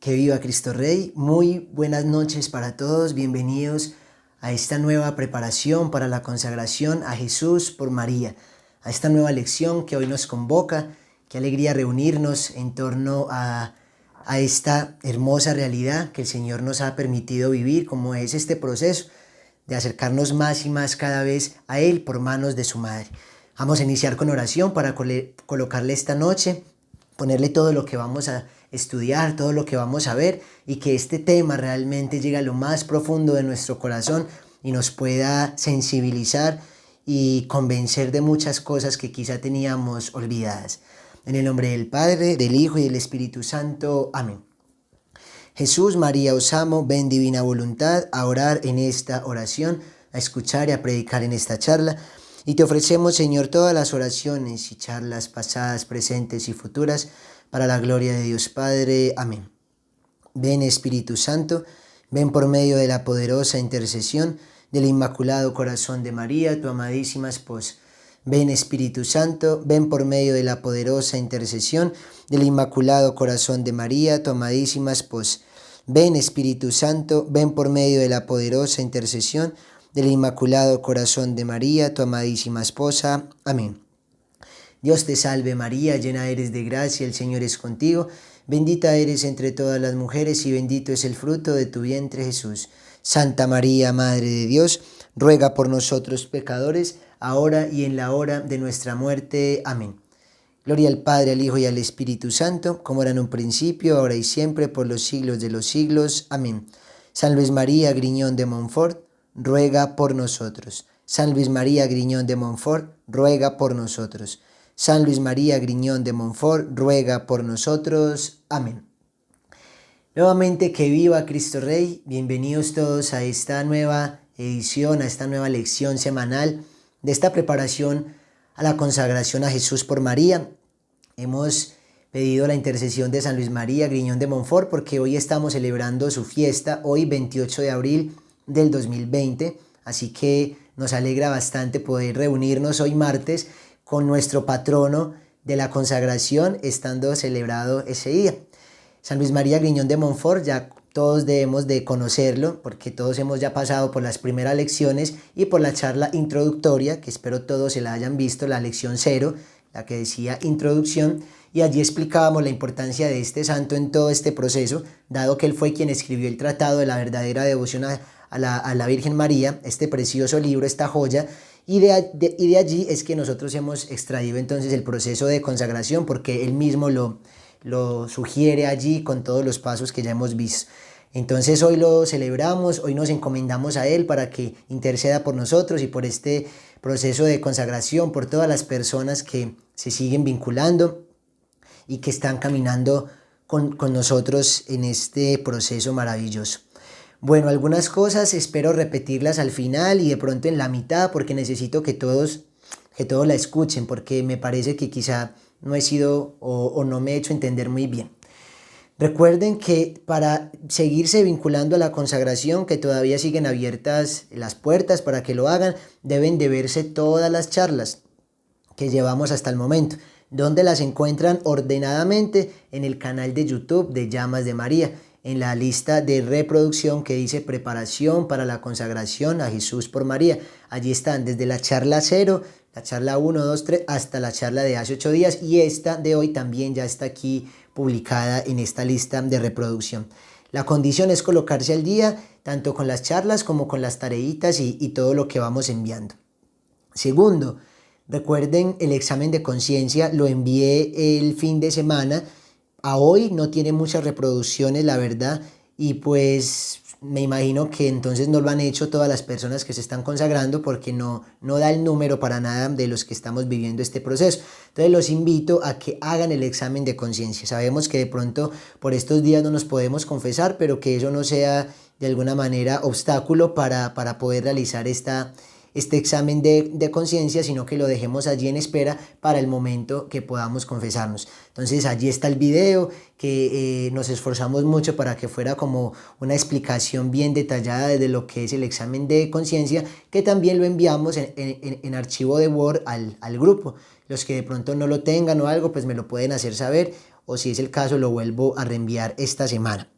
Que viva Cristo Rey. Muy buenas noches para todos. Bienvenidos a esta nueva preparación para la consagración a Jesús por María. A esta nueva lección que hoy nos convoca. Qué alegría reunirnos en torno a esta hermosa realidad que el Señor nos ha permitido vivir, como es este proceso de acercarnos más y más cada vez a Él por manos de su Madre. Vamos a iniciar con oración para colocarle esta noche, ponerle todo lo que vamos a estudiar, todo lo que vamos a ver, y que este tema realmente llegue a lo más profundo de nuestro corazón y nos pueda sensibilizar y convencer de muchas cosas que quizá teníamos olvidadas. En el nombre del Padre, del Hijo y del Espíritu Santo. Amén. Jesús, María, os amo, ven divina voluntad a orar en esta oración, a escuchar y a predicar en esta charla. Y te ofrecemos, Señor, todas las oraciones y charlas pasadas, presentes y futuras, para la gloria de Dios Padre. Amén. Ven, Espíritu Santo, ven por medio de la poderosa intercesión del Inmaculado Corazón de María, tu amadísima esposa. Ven, Espíritu Santo, ven por medio de la poderosa intercesión del Inmaculado Corazón de María, tu amadísima esposa. Ven, Espíritu Santo, ven por medio de la poderosa intercesión del Inmaculado Corazón de María, tu amadísima esposa. Amén. Dios te salve María, llena eres de gracia, el Señor es contigo. Bendita eres entre todas las mujeres y bendito es el fruto de tu vientre Jesús. Santa María, Madre de Dios, ruega por nosotros pecadores, ahora y en la hora de nuestra muerte. Amén. Gloria al Padre, al Hijo y al Espíritu Santo, como era en un principio, ahora y siempre, por los siglos de los siglos. Amén. San Luis María Griñón de Montfort, ruega por nosotros. San Luis María Griñón de Montfort, ruega por nosotros. San Luis María Griñón de Montfort, ruega por nosotros. Amén. Nuevamente, que viva Cristo Rey. Bienvenidos todos a esta nueva edición, a esta nueva lección semanal de esta preparación a la consagración a Jesús por María. Hemos pedido la intercesión de San Luis María Griñón de Montfort porque hoy estamos celebrando su fiesta, hoy 28 de abril del 2020, así que nos alegra bastante poder reunirnos hoy martes con nuestro patrono de la consagración, estando celebrado ese día. San Luis María Griñón de Montfort, ya todos debemos de conocerlo, porque todos hemos ya pasado por las primeras lecciones y por la charla introductoria, que espero todos se la hayan visto, la lección 0, la que decía introducción, y allí explicábamos la importancia de este santo en todo este proceso, dado que él fue quien escribió el Tratado de la Verdadera Devoción a la Virgen María, este precioso libro, esta joya, y de allí es que nosotros hemos extraído entonces el proceso de consagración, porque él mismo lo sugiere allí con todos los pasos que ya hemos visto. Entonces hoy lo celebramos, hoy nos encomendamos a él para que interceda por nosotros y por este proceso de consagración, por todas las personas que se siguen vinculando y que están caminando con nosotros en este proceso maravilloso. Bueno, algunas cosas espero repetirlas al final y de pronto en la mitad, porque necesito que todos la escuchen, porque me parece que quizá no he sido o no me he hecho entender muy bien. Recuerden que para seguirse vinculando a la consagración, que todavía siguen abiertas las puertas para que lo hagan, deben de verse todas las charlas que llevamos hasta el momento, donde las encuentran ordenadamente en el canal de YouTube de Llamas de María, en la lista de reproducción que dice preparación para la consagración a Jesús por María. Allí están desde la charla 0, la charla 1, 2, 3, hasta la charla de hace 8 días, y esta de hoy también ya está aquí publicada en esta lista de reproducción. La condición es colocarse al día, tanto con las charlas como con las tareitas y todo lo que vamos enviando. Segundo, recuerden el examen de conciencia, lo envié el fin de semana. A hoy no tiene muchas reproducciones, la verdad, y pues me imagino que entonces no lo han hecho todas las personas que se están consagrando, porque no da el número para nada de los que estamos viviendo este proceso. Entonces los invito a que hagan el examen de conciencia. Sabemos que de pronto por estos días no nos podemos confesar, pero que eso no sea de alguna manera obstáculo para poder realizar este examen de conciencia, sino que lo dejemos allí en espera para el momento que podamos confesarnos. Entonces allí está el video, que nos esforzamos mucho para que fuera como una explicación bien detallada de lo que es el examen de conciencia, que también lo enviamos en archivo de Word al grupo. Los que de pronto no lo tengan o algo, pues me lo pueden hacer saber, o si es el caso lo vuelvo a reenviar esta semana.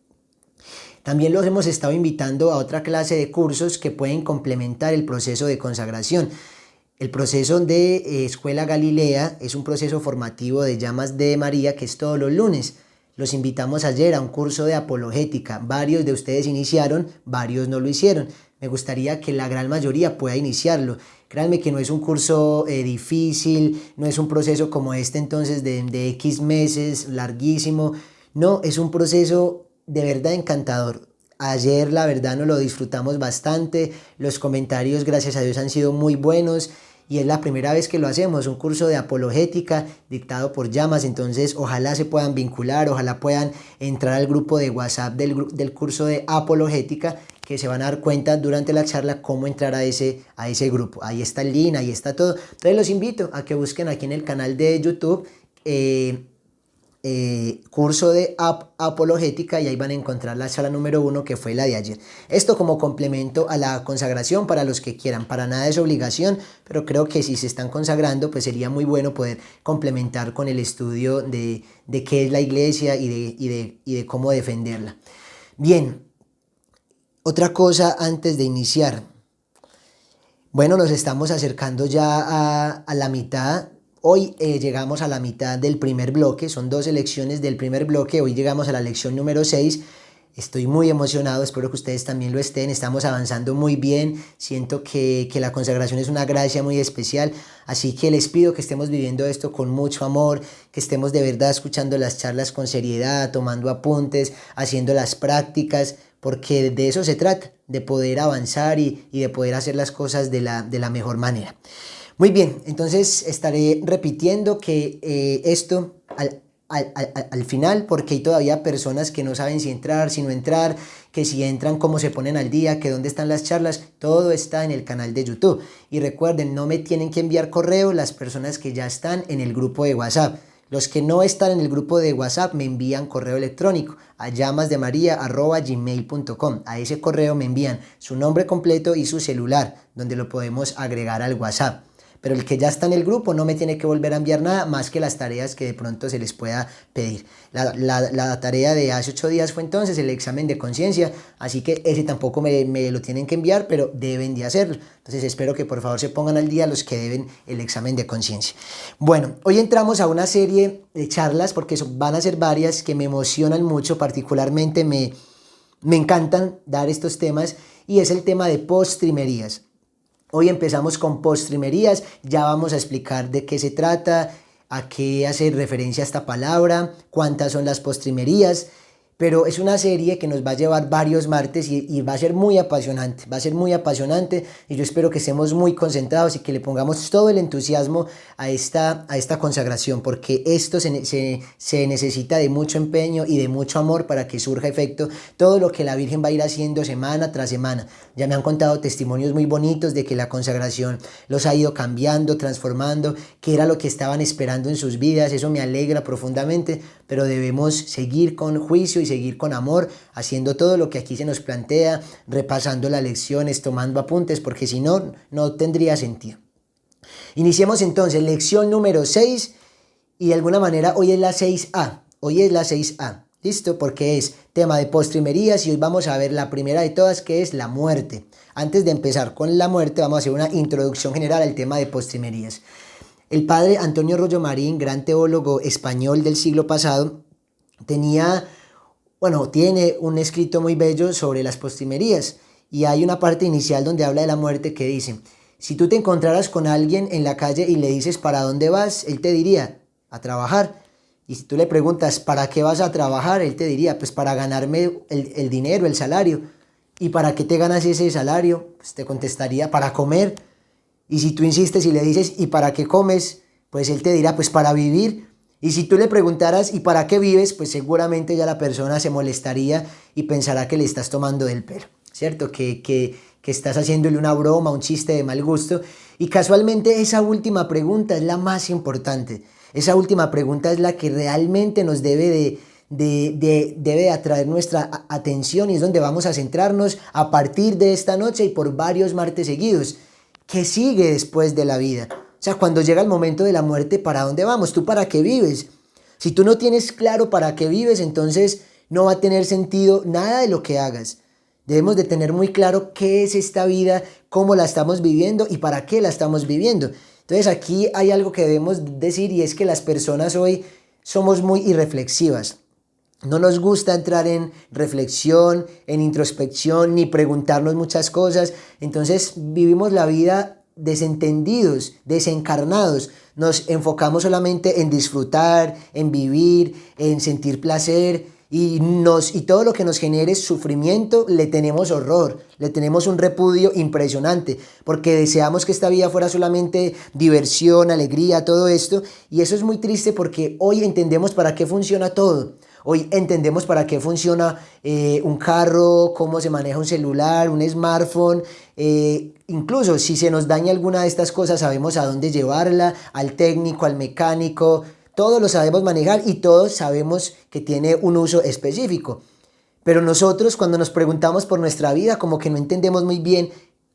También los hemos estado invitando a otra clase de cursos que pueden complementar el proceso de consagración. El proceso de Escuela Galilea es un proceso formativo de Llamas de María que es todos los lunes. Los invitamos ayer a un curso de apologética. Varios de ustedes iniciaron, varios no lo hicieron. Me gustaría que la gran mayoría pueda iniciarlo. Créanme que no es un curso difícil, no es un proceso como este entonces de X meses, larguísimo. No, es un proceso de verdad encantador. Ayer la verdad nos lo disfrutamos bastante, los comentarios gracias a Dios han sido muy buenos y es la primera vez que lo hacemos, un curso de apologética dictado por Llamas, entonces ojalá se puedan vincular, ojalá puedan entrar al grupo de WhatsApp del curso de apologética, que se van a dar cuenta durante la charla cómo entrar a ese grupo. Ahí está el link, ahí está todo. Entonces los invito a que busquen aquí en el canal de YouTube curso de apologética y ahí van a encontrar la charla número 1 que fue la de ayer. Esto como complemento a la consagración para los que quieran, para nada es obligación, pero creo que si se están consagrando pues sería muy bueno poder complementar con el estudio de qué es la iglesia y de cómo defenderla. Bien, otra cosa antes de iniciar. Bueno, nos estamos acercando ya a la mitad. Hoy llegamos a la mitad del primer bloque, son 2 lecciones del primer bloque, hoy llegamos a la lección número 6, estoy muy emocionado, espero que ustedes también lo estén, estamos avanzando muy bien, siento que la consagración es una gracia muy especial, así que les pido que estemos viviendo esto con mucho amor, que estemos de verdad escuchando las charlas con seriedad, tomando apuntes, haciendo las prácticas, porque de eso se trata, de poder avanzar y de poder hacer las cosas de la mejor manera. Muy bien, entonces estaré repitiendo que esto al final, porque hay todavía personas que no saben si entrar, si no entrar, que si entran, cómo se ponen al día, que dónde están las charlas, todo está en el canal de YouTube. Y recuerden, no me tienen que enviar correo las personas que ya están en el grupo de WhatsApp. Los que no están en el grupo de WhatsApp me envían correo electrónico a llamasdemaria@gmail.com. A ese correo me envían su nombre completo y su celular, donde lo podemos agregar al WhatsApp. Pero el que ya está en el grupo no me tiene que volver a enviar nada más que las tareas que de pronto se les pueda pedir. La tarea de hace 8 días fue entonces el examen de conciencia, así que ese tampoco me lo tienen que enviar, pero deben de hacerlo. Entonces espero que por favor se pongan al día los que deben el examen de conciencia. Bueno, hoy entramos a una serie de charlas, porque van a ser varias que me emocionan mucho, particularmente me encantan dar estos temas, y es el tema de postrimerías. Hoy empezamos con postrimerías, ya vamos a explicar de qué se trata, a qué hace referencia esta palabra, cuántas son las postrimerías, pero es una serie que nos va a llevar varios martes y va a ser muy apasionante, y yo espero que estemos muy concentrados y que le pongamos todo el entusiasmo a esta consagración, porque esto se necesita de mucho empeño y de mucho amor para que surja efecto todo lo que la Virgen va a ir haciendo semana tras semana. Ya me han contado testimonios muy bonitos de que la consagración los ha ido cambiando, transformando, que era lo que estaban esperando en sus vidas, eso me alegra profundamente, pero debemos seguir con juicio y seguir con amor, haciendo todo lo que aquí se nos plantea, repasando las lecciones, tomando apuntes, porque si no, no tendría sentido. Iniciemos entonces, lección número 6, y de alguna manera hoy es la 6A, ¿listo? Porque es tema de postrimerías y hoy vamos a ver la primera de todas, que es la muerte. Antes de empezar con la muerte, vamos a hacer una introducción general al tema de postrimerías. El padre Antonio Rollo Marín, gran teólogo español del siglo pasado, tiene un escrito muy bello sobre las postrimerías, y hay una parte inicial donde habla de la muerte que dice: si tú te encontraras con alguien en la calle y le dices ¿para dónde vas?, él te diría: a trabajar. Y si tú le preguntas ¿para qué vas a trabajar?, él te diría: pues para ganarme el dinero, el salario. ¿Y para qué te ganas ese salario? Pues te contestaría: para comer. Y si tú insistes y le dices ¿y para qué comes?, pues él te dirá: pues para vivir. Y si tú le preguntaras ¿y para qué vives?, pues seguramente ya la persona se molestaría y pensará que le estás tomando del pelo, ¿cierto? Que estás haciéndole una broma, un chiste de mal gusto. Y casualmente esa última pregunta es la más importante. Esa última pregunta es la que realmente nos debe de atraer nuestra atención, y es donde vamos a centrarnos a partir de esta noche y por varios martes seguidos. ¿Qué sigue después de la vida? O sea, cuando llega el momento de la muerte, ¿para dónde vamos? ¿Tú para qué vives? Si tú no tienes claro para qué vives, entonces no va a tener sentido nada de lo que hagas. Debemos de tener muy claro qué es esta vida, cómo la estamos viviendo y para qué la estamos viviendo. Entonces aquí hay algo que debemos decir, y es que las personas hoy somos muy irreflexivas. No nos gusta entrar en reflexión, en introspección, ni preguntarnos muchas cosas. Entonces vivimos la vida desentendidos, desencarnados. Nos enfocamos solamente en disfrutar, en vivir, en sentir placer, y todo lo que nos genere sufrimiento le tenemos horror, le tenemos un repudio impresionante, porque deseamos que esta vida fuera solamente diversión, alegría, todo esto, y eso es muy triste porque hoy entendemos para qué funciona todo. Hoy entendemos para qué funciona un carro, cómo se maneja un celular, un smartphone. Incluso si se nos daña alguna de estas cosas, sabemos a dónde llevarla, al técnico, al mecánico. Todos lo sabemos manejar y todos sabemos que tiene un uso específico. Pero nosotros, cuando nos preguntamos por nuestra vida, como que no entendemos muy bien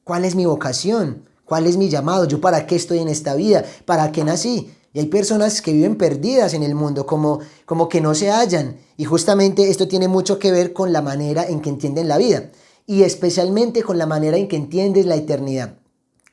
cuál es mi vocación, cuál es mi llamado, yo para qué estoy en esta vida, para qué nací. Y hay personas que viven perdidas en el mundo, como que no se hallan. Y justamente esto tiene mucho que ver con la manera en que entienden la vida. Y especialmente con la manera en que entiendes la eternidad.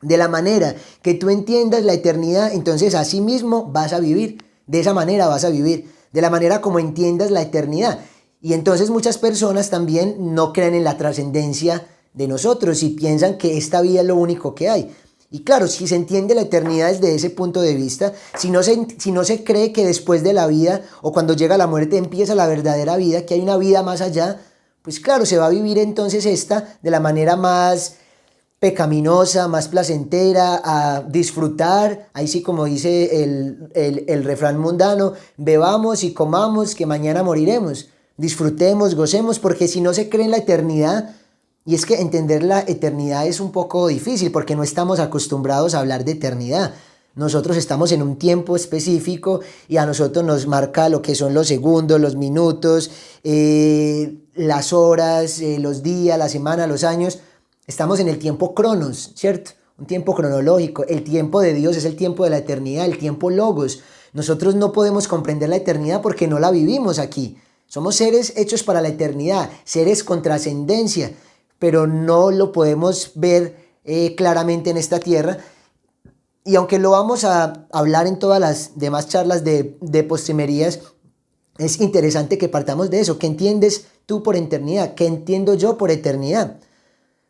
De la manera que tú entiendas la eternidad, entonces así mismo vas a vivir. De esa manera vas a vivir. De la manera como entiendas la eternidad. Y entonces muchas personas también no creen en la trascendencia de nosotros y piensan que esta vida es lo único que hay. Y claro, si se entiende la eternidad desde ese punto de vista, si no se cree que después de la vida o cuando llega la muerte empieza la verdadera vida, que hay una vida más allá, pues claro, se va a vivir entonces esta de la manera más pecaminosa, más placentera, a disfrutar, ahí sí como dice el refrán mundano, bebamos y comamos que mañana moriremos, disfrutemos, gocemos, porque si no se cree en la eternidad. Y es que entender la eternidad es un poco difícil porque no estamos acostumbrados a hablar de eternidad. Nosotros estamos en un tiempo específico y a nosotros nos marca lo que son los segundos, los minutos, las horas, los días, la semana, los años. Estamos en el tiempo cronos, ¿cierto? Un tiempo cronológico. El tiempo de Dios es el tiempo de la eternidad, el tiempo logos. Nosotros no podemos comprender la eternidad porque no la vivimos aquí. Somos seres hechos para la eternidad, seres con trascendencia, pero no lo podemos ver claramente en esta tierra. Y aunque lo vamos a hablar en todas las demás charlas de postrimerías, es interesante que partamos de eso. ¿Qué entiendes tú por eternidad? ¿Qué entiendo yo por eternidad?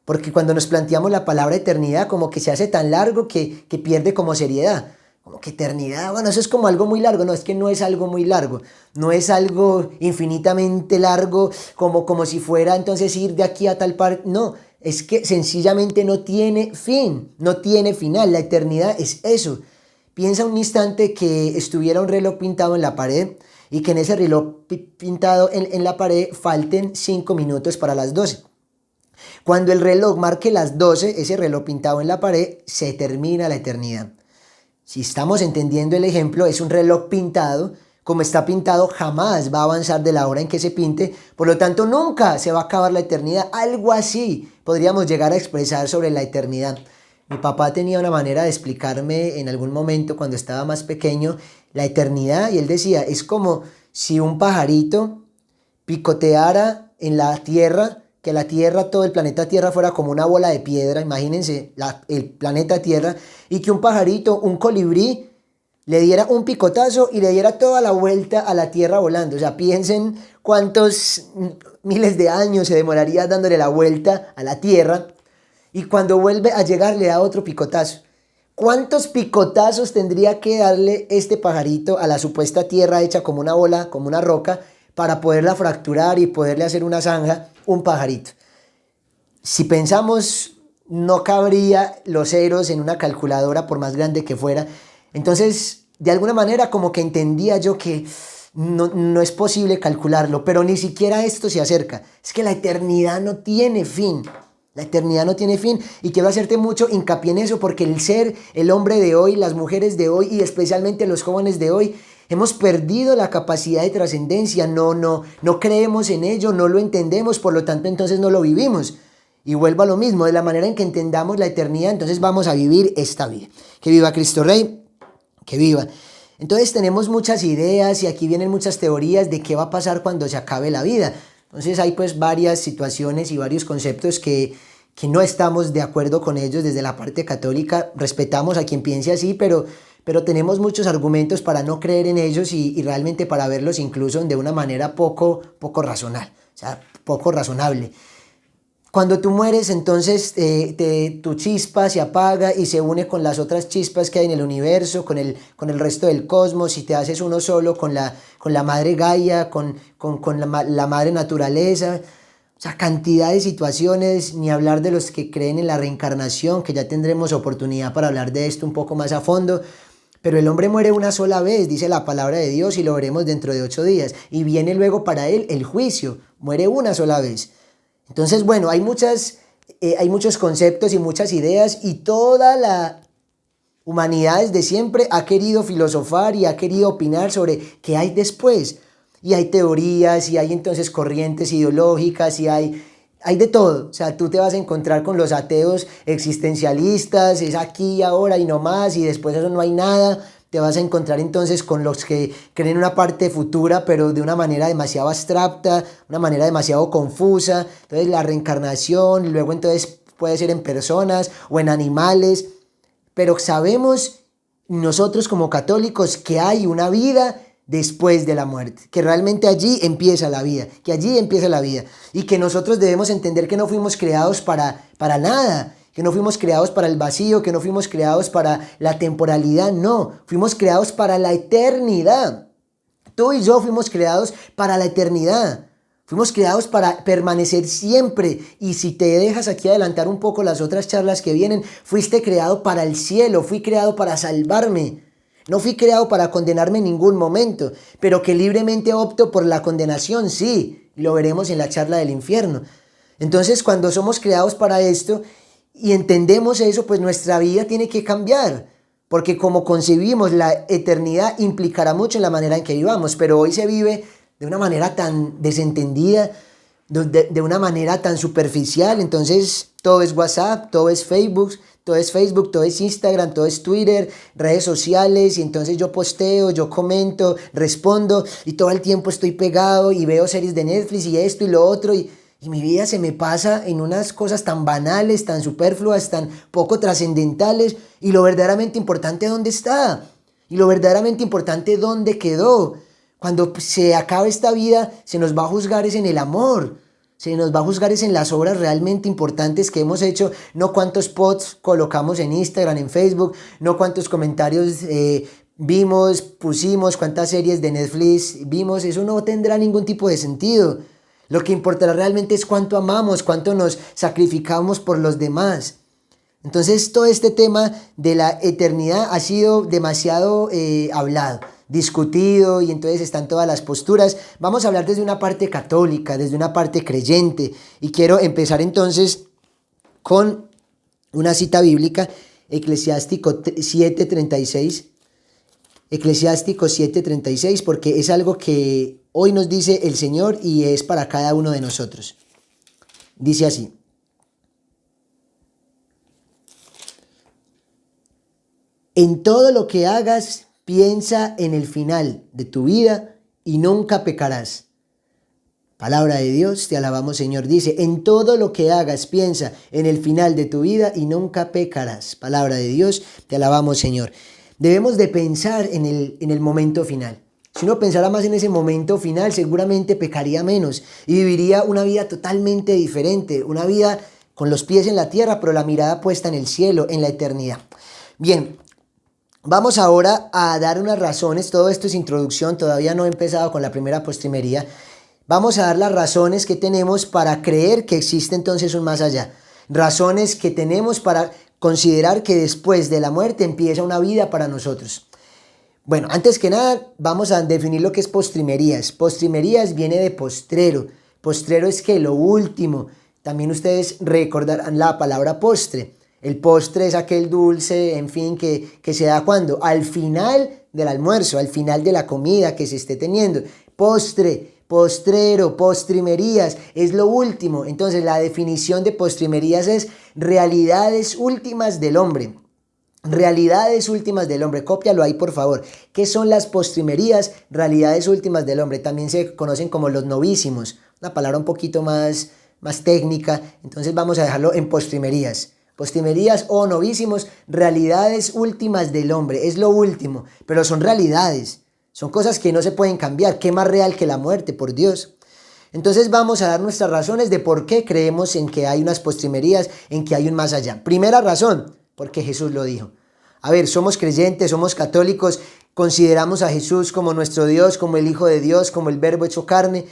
Porque cuando nos planteamos la palabra eternidad, como que se hace tan largo que pierde como seriedad. Como que eternidad, bueno, eso es como algo muy largo. No, es que no es algo muy largo. No es algo infinitamente largo como si fuera entonces ir de aquí a tal parte. No, es que sencillamente no tiene fin, no tiene final. La eternidad es eso. Piensa un instante que estuviera un reloj pintado en la pared y que en ese reloj pintado en la pared falten 5 minutos para las 12. Cuando el reloj marque las 12, ese reloj pintado en la pared, se termina la eternidad. Si estamos entendiendo el ejemplo, es un reloj pintado. Como está pintado, jamás va a avanzar de la hora en que se pinte. Por lo tanto, nunca se va a acabar la eternidad. Algo así podríamos llegar a expresar sobre la eternidad. Mi papá tenía una manera de explicarme en algún momento cuando estaba más pequeño la eternidad. Y él decía, es como si un pajarito picoteara en la tierra, que la Tierra, todo el planeta Tierra fuera como una bola de piedra, imagínense el planeta Tierra, y que un pajarito, un colibrí, le diera un picotazo y le diera toda la vuelta a la Tierra volando. O sea, piensen cuántos miles de años se demoraría dándole la vuelta a la Tierra, y cuando vuelve a llegar le da otro picotazo. ¿Cuántos picotazos tendría que darle este pajarito a la supuesta Tierra hecha como una bola, como una roca, para poderla fracturar y poderle hacer una zanja, un pajarito? Si pensamos, no cabría los ceros en una calculadora por más grande que fuera. Entonces, de alguna manera como que entendía yo que no es posible calcularlo, pero ni siquiera esto se acerca. Es que la eternidad no tiene fin. La eternidad no tiene fin, y quiero hacerte mucho hincapié en eso porque el hombre de hoy, las mujeres de hoy y especialmente los jóvenes de hoy, hemos perdido la capacidad de trascendencia. No creemos en ello, no lo entendemos, por lo tanto entonces no lo vivimos. Y vuelvo a lo mismo, de la manera en que entendamos la eternidad, entonces vamos a vivir esta vida. Que viva Cristo Rey, que viva. Entonces tenemos muchas ideas y aquí vienen muchas teorías de qué va a pasar cuando se acabe la vida. Entonces hay pues varias situaciones y varios conceptos que no estamos de acuerdo con ellos desde la parte católica. Respetamos a quien piense así, pero tenemos muchos argumentos para no creer en ellos y realmente para verlos incluso de una manera poco razonal, o sea, poco razonable. Cuando tú mueres, entonces tu chispa se apaga y se une con las otras chispas que hay en el universo, con el resto del cosmos, y te haces uno solo con la madre Gaia, con la madre naturaleza. O sea, cantidad de situaciones, ni hablar de los que creen en la reencarnación, que ya tendremos oportunidad para hablar de esto un poco más a fondo. Pero el hombre muere una sola vez, dice la palabra de Dios, y lo veremos dentro de 8 días. Y viene luego para él el juicio, muere una sola vez. Entonces, bueno, hay muchos conceptos y muchas ideas, y toda la humanidad desde siempre ha querido filosofar y ha querido opinar sobre qué hay después. Y hay teorías, y hay entonces corrientes ideológicas, y hay de todo. O sea, tú te vas a encontrar con los ateos existencialistas, es aquí y ahora y no más, y después de eso no hay nada. Te vas a encontrar entonces con los que creen una parte futura, pero de una manera demasiado abstracta, una manera demasiado confusa. Entonces la reencarnación, y luego entonces puede ser en personas o en animales. Pero sabemos nosotros como católicos que hay una vida después de la muerte, que realmente allí empieza la vida, que allí empieza la vida, y que nosotros debemos entender que no fuimos creados para nada, que no fuimos creados para el vacío, que no fuimos creados para la temporalidad, no, fuimos creados para la eternidad. Tú y yo fuimos creados para la eternidad, fuimos creados para permanecer siempre. Y si te dejas aquí adelantar un poco las otras charlas que vienen, fuiste creado para el cielo, fui creado para salvarme. No fui creado para condenarme en ningún momento, pero que libremente opto por la condenación, sí, lo veremos en la charla del infierno. Entonces, cuando somos creados para esto y entendemos eso, pues nuestra vida tiene que cambiar, porque como concebimos la eternidad implicará mucho en la manera en que vivamos, pero hoy se vive de una manera tan desentendida, de una manera tan superficial. Entonces todo es WhatsApp, todo es Facebook, todo es Instagram, todo es Twitter, redes sociales, y entonces yo posteo, yo comento, respondo, y todo el tiempo estoy pegado y veo series de Netflix y esto y lo otro, y mi vida se me pasa en unas cosas tan banales, tan superfluas, tan poco trascendentales, y lo verdaderamente importante, ¿dónde está? Y lo verdaderamente importante, ¿dónde quedó? Cuando se acabe esta vida, se nos va a juzgar es en el amor, se nos va a juzgar es en las obras realmente importantes que hemos hecho, no cuántos posts colocamos en Instagram, en Facebook, no cuántos comentarios vimos, pusimos, cuántas series de Netflix vimos. Eso no tendrá ningún tipo de sentido. Lo que importará realmente es cuánto amamos, cuánto nos sacrificamos por los demás. Entonces todo este tema de la eternidad ha sido demasiado hablado, discutido, y entonces están todas las posturas. Vamos a hablar desde una parte católica, desde una parte creyente, y quiero empezar entonces con una cita bíblica, Eclesiástico 7:36, Eclesiástico 7:36, porque es algo que hoy nos dice el Señor y es para cada uno de nosotros. Dice así: en todo lo que hagas, piensa en el final de tu vida y nunca pecarás. Palabra de Dios, te alabamos, Señor. Dice, en todo lo que hagas, piensa en el final de tu vida y nunca pecarás. Palabra de Dios, te alabamos, Señor. Debemos de pensar en el momento final. Si uno pensara más en ese momento final, seguramente pecaría menos y viviría una vida totalmente diferente, una vida con los pies en la tierra, pero la mirada puesta en el cielo, en la eternidad. Bien, vamos ahora a dar unas razones. Todo esto es introducción, todavía no he empezado con la primera postrimería. Vamos a dar las razones que tenemos para creer que existe entonces un más allá. Razones que tenemos para considerar que después de la muerte empieza una vida para nosotros. Bueno, antes que nada vamos a definir lo que es postrimerías. Postrimerías viene de postrero. Postrero es que lo último. También ustedes recordarán la palabra postre. El postre es aquel dulce, en fin, que se da cuando al final del almuerzo, al final de la comida que se esté teniendo. Postre, postrero, postrimerías, es lo último. Entonces la definición de postrimerías es realidades últimas del hombre. Realidades últimas del hombre, cópialo ahí por favor. ¿Qué son las postrimerías? Realidades últimas del hombre. También se conocen como los novísimos, una palabra un poquito más técnica, entonces vamos a dejarlo en postrimerías. Postrimerías o novísimos, realidades últimas del hombre, es lo último, pero son realidades, son cosas que no se pueden cambiar. ¿Qué más real que la muerte, por Dios? Entonces vamos a dar nuestras razones de por qué creemos en que hay unas postrimerías, en que hay un más allá. Primera razón, porque Jesús lo dijo. A ver, somos creyentes, somos católicos, consideramos a Jesús como nuestro Dios, como el Hijo de Dios, como el Verbo hecho carne.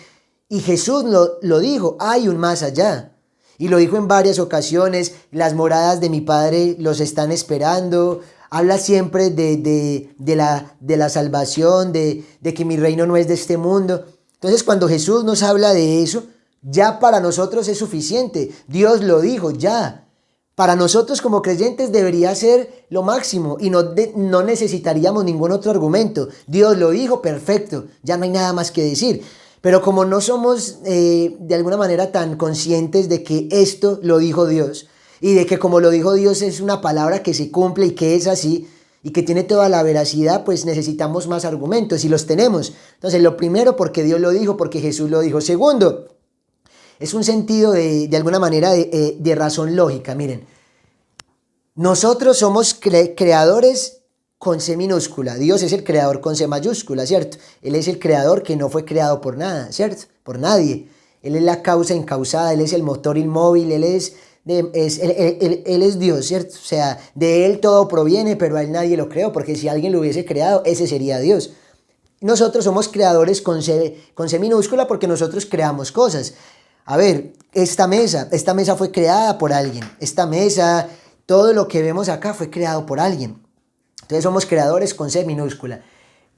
Y Jesús lo dijo, hay un más allá. Y lo dijo en varias ocasiones, las moradas de mi Padre los están esperando. Habla siempre de la salvación, de que mi reino no es de este mundo. Entonces cuando Jesús nos habla de eso, ya para nosotros es suficiente. Dios lo dijo, ya. Para nosotros como creyentes debería ser lo máximo y no necesitaríamos ningún otro argumento. Dios lo dijo, perfecto, ya no hay nada más que decir. Pero como no somos de alguna manera tan conscientes de que esto lo dijo Dios y de que como lo dijo Dios es una palabra que se cumple y que es así y que tiene toda la veracidad, pues necesitamos más argumentos y los tenemos. Entonces lo primero, porque Dios lo dijo, porque Jesús lo dijo. Segundo, es un sentido de alguna manera de razón lógica. Miren, nosotros somos creadores con C minúscula. Dios es el creador con C mayúscula, ¿cierto? Él es el creador que no fue creado por nada, ¿cierto? Por nadie. Él es la causa incausada, Él es el motor inmóvil, Él es Dios, ¿cierto? O sea, de Él todo proviene, pero a Él nadie lo creó, porque si alguien lo hubiese creado, ese sería Dios. Nosotros somos creadores con C minúscula porque nosotros creamos cosas. A ver, esta mesa fue creada por alguien. Esta mesa, todo lo que vemos acá fue creado por alguien. Entonces somos creadores con C minúscula.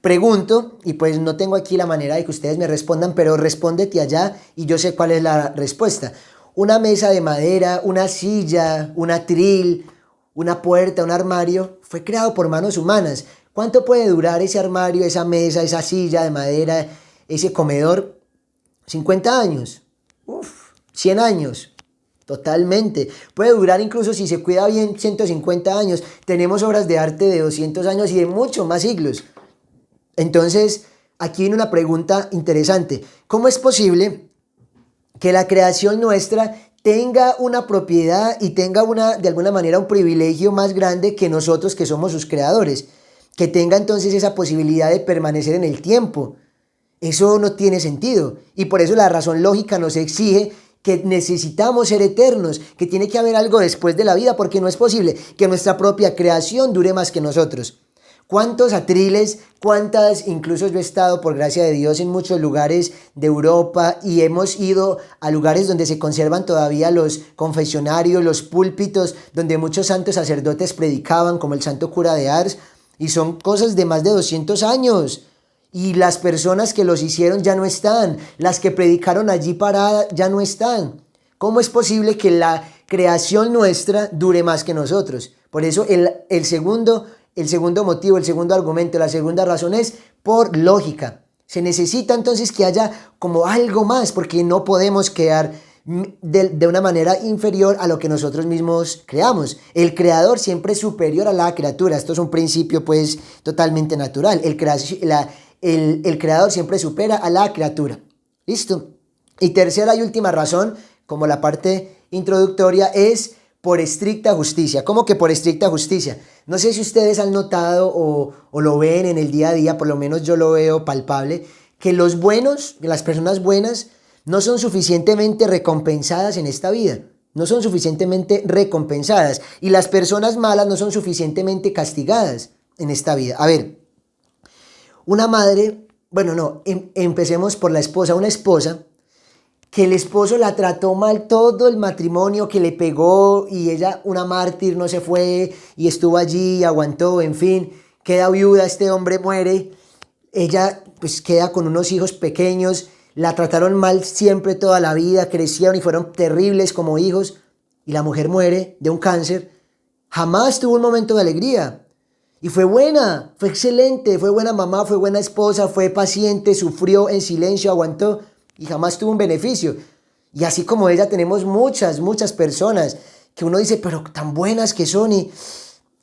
Pregunto, y pues no tengo aquí la manera de que ustedes me respondan, pero respóndete allá y yo sé cuál es la respuesta. Una mesa de madera, una silla, un atril, una puerta, un armario, fue creado por manos humanas. ¿Cuánto puede durar ese armario, esa mesa, esa silla de madera, ese comedor? 50 años. 100 años. Totalmente. Puede durar incluso si se cuida bien 150 años. Tenemos obras de arte de 200 años y de muchos más siglos. Entonces, aquí viene una pregunta interesante. ¿Cómo es posible que la creación nuestra tenga una propiedad y tenga de alguna manera un privilegio más grande que nosotros que somos sus creadores? Que tenga entonces esa posibilidad de permanecer en el tiempo. Eso no tiene sentido. Y por eso la razón lógica nos exige que necesitamos ser eternos, que tiene que haber algo después de la vida, porque no es posible que nuestra propia creación dure más que nosotros. ¿Cuántos atriles, incluso yo he estado por gracia de Dios en muchos lugares de Europa y hemos ido a lugares donde se conservan todavía los confesionarios, los púlpitos, donde muchos santos sacerdotes predicaban, como el santo cura de Ars, y son cosas de más de 200 años. Y las personas que los hicieron ya no están. Las que predicaron allí paradas ya no están. ¿Cómo es posible que la creación nuestra dure más que nosotros? Por eso el segundo motivo, el segundo argumento, la segunda razón es por lógica. Se necesita entonces que haya como algo más, porque no podemos crear de una manera inferior a lo que nosotros mismos creamos. El creador siempre es superior a la criatura. Esto es un principio pues totalmente natural. El creador siempre supera a la criatura. ¿Listo? Y tercera y última razón, como la parte introductoria, es por estricta justicia. ¿Cómo que por estricta justicia? No sé si ustedes han notado o lo ven en el día a día, por lo menos yo lo veo palpable, que los buenos, las personas buenas, no son suficientemente recompensadas en esta vida. No son suficientemente recompensadas. Y las personas malas no son suficientemente castigadas en esta vida. A ver, una madre, empecemos por la esposa. Una esposa que el esposo la trató mal todo el matrimonio, que le pegó y ella, una mártir, no se fue y estuvo allí, aguantó, en fin, queda viuda, este hombre muere, ella pues queda con unos hijos pequeños, la trataron mal siempre toda la vida, crecieron y fueron terribles como hijos y la mujer muere de un cáncer. Jamás tuvo un momento de alegría. Y fue buena, fue excelente, fue buena mamá, fue buena esposa, fue paciente, sufrió en silencio, aguantó y jamás tuvo un beneficio. Y así como ella tenemos muchas personas que uno dice, pero tan buenas que son y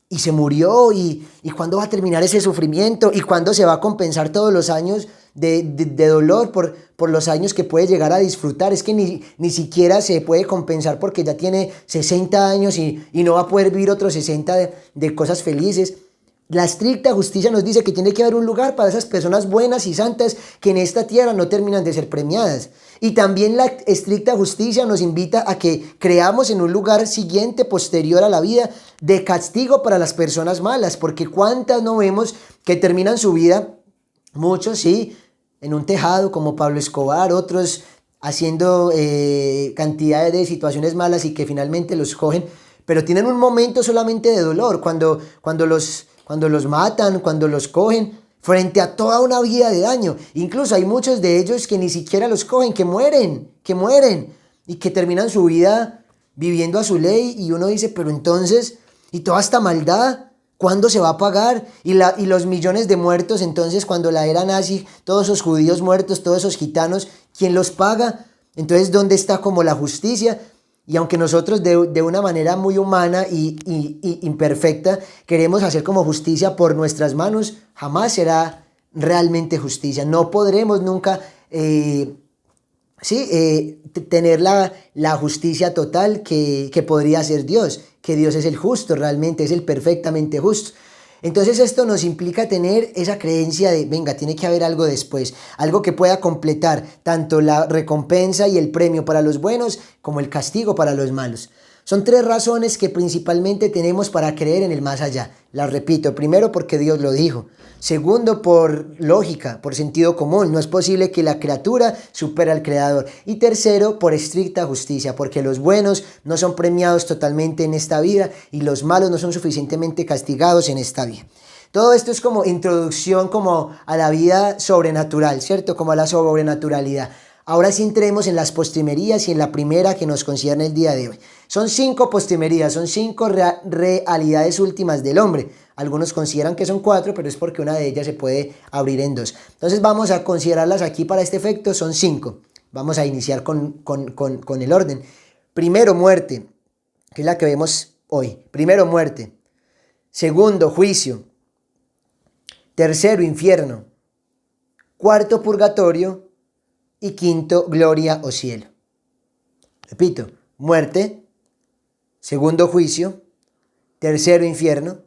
y se murió, y cuándo va a terminar ese sufrimiento, y cuándo se va a compensar todos los años de dolor por los años que puede llegar a disfrutar. Es que ni siquiera se puede compensar porque ya tiene 60 años y no va a poder vivir otros 60 de cosas felices. La estricta justicia nos dice que tiene que haber un lugar para esas personas buenas y santas que en esta tierra no terminan de ser premiadas. Y también la estricta justicia nos invita a que creamos en un lugar siguiente, posterior a la vida, de castigo para las personas malas, porque cuántas no vemos que terminan su vida, muchos sí, en un tejado como Pablo Escobar, otros haciendo cantidades de situaciones malas y que finalmente los cogen, pero tienen un momento solamente de dolor cuando los matan, cuando los cogen, frente a toda una vida de daño. Incluso hay muchos de ellos que ni siquiera los cogen, que mueren, y que terminan su vida viviendo a su ley, y uno dice, pero entonces, ¿y toda esta maldad cuándo se va a pagar? Y los millones de muertos, entonces, cuando la era nazi, todos esos judíos muertos, todos esos gitanos, ¿quién los paga? Entonces, ¿dónde está como la justicia? Y aunque nosotros de una manera muy humana y imperfecta queremos hacer como justicia por nuestras manos, jamás será realmente justicia. No podremos nunca tener la justicia total que podría ser Dios, que Dios es el justo, realmente es el perfectamente justo. Entonces esto nos implica tener esa creencia de, venga, tiene que haber algo después, algo que pueda completar tanto la recompensa y el premio para los buenos como el castigo para los malos. Son tres razones que principalmente tenemos para creer en el más allá. Las repito, primero porque Dios lo dijo. Segundo, por lógica, por sentido común. No es posible que la criatura supere al creador. Y tercero, por estricta justicia, porque los buenos no son premiados totalmente en esta vida y los malos no son suficientemente castigados en esta vida. Todo esto es como introducción como a la vida sobrenatural, ¿cierto? Como a la sobrenaturalidad. Ahora sí entremos en las postrimerías y en la primera que nos concierne el día de hoy. Son 5 postrimerías, son 5 realidades últimas del hombre. Algunos consideran que son 4, pero es porque una de ellas se puede abrir en 2. Entonces vamos a considerarlas aquí para este efecto, son 5. Vamos a iniciar con el orden. Primero, muerte, que es la que vemos hoy. Primero, muerte. Segundo, juicio. Tercero, infierno. Cuarto, purgatorio. Y quinto, gloria o cielo. Repito, muerte. Segundo, juicio. Tercero, infierno.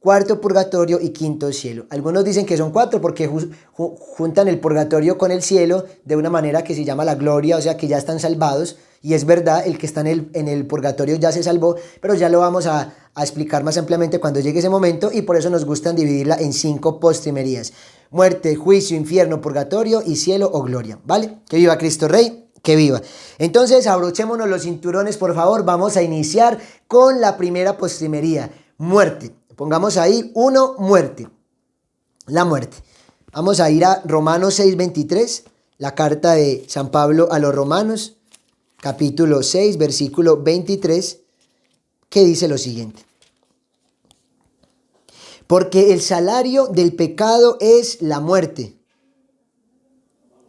Cuarto, purgatorio y quinto, cielo. Algunos dicen que son 4 porque juntan el purgatorio con el cielo de una manera que se llama la gloria, o sea que ya están salvados. Y es verdad, el que está en el purgatorio ya se salvó, pero ya lo vamos a explicar más ampliamente cuando llegue ese momento, y por eso nos gustan dividirla en 5 postrimerías. Muerte, juicio, infierno, purgatorio y cielo o gloria, ¿vale? Que viva Cristo Rey, que viva. Entonces abrochémonos los cinturones, por favor. Vamos a iniciar con la primera postrimería, muerte. Pongamos ahí 1, muerte. La muerte. Vamos a ir a Romanos 6:23, la carta de San Pablo a los Romanos, capítulo 6, versículo 23, que dice lo siguiente. Porque el salario del pecado es la muerte,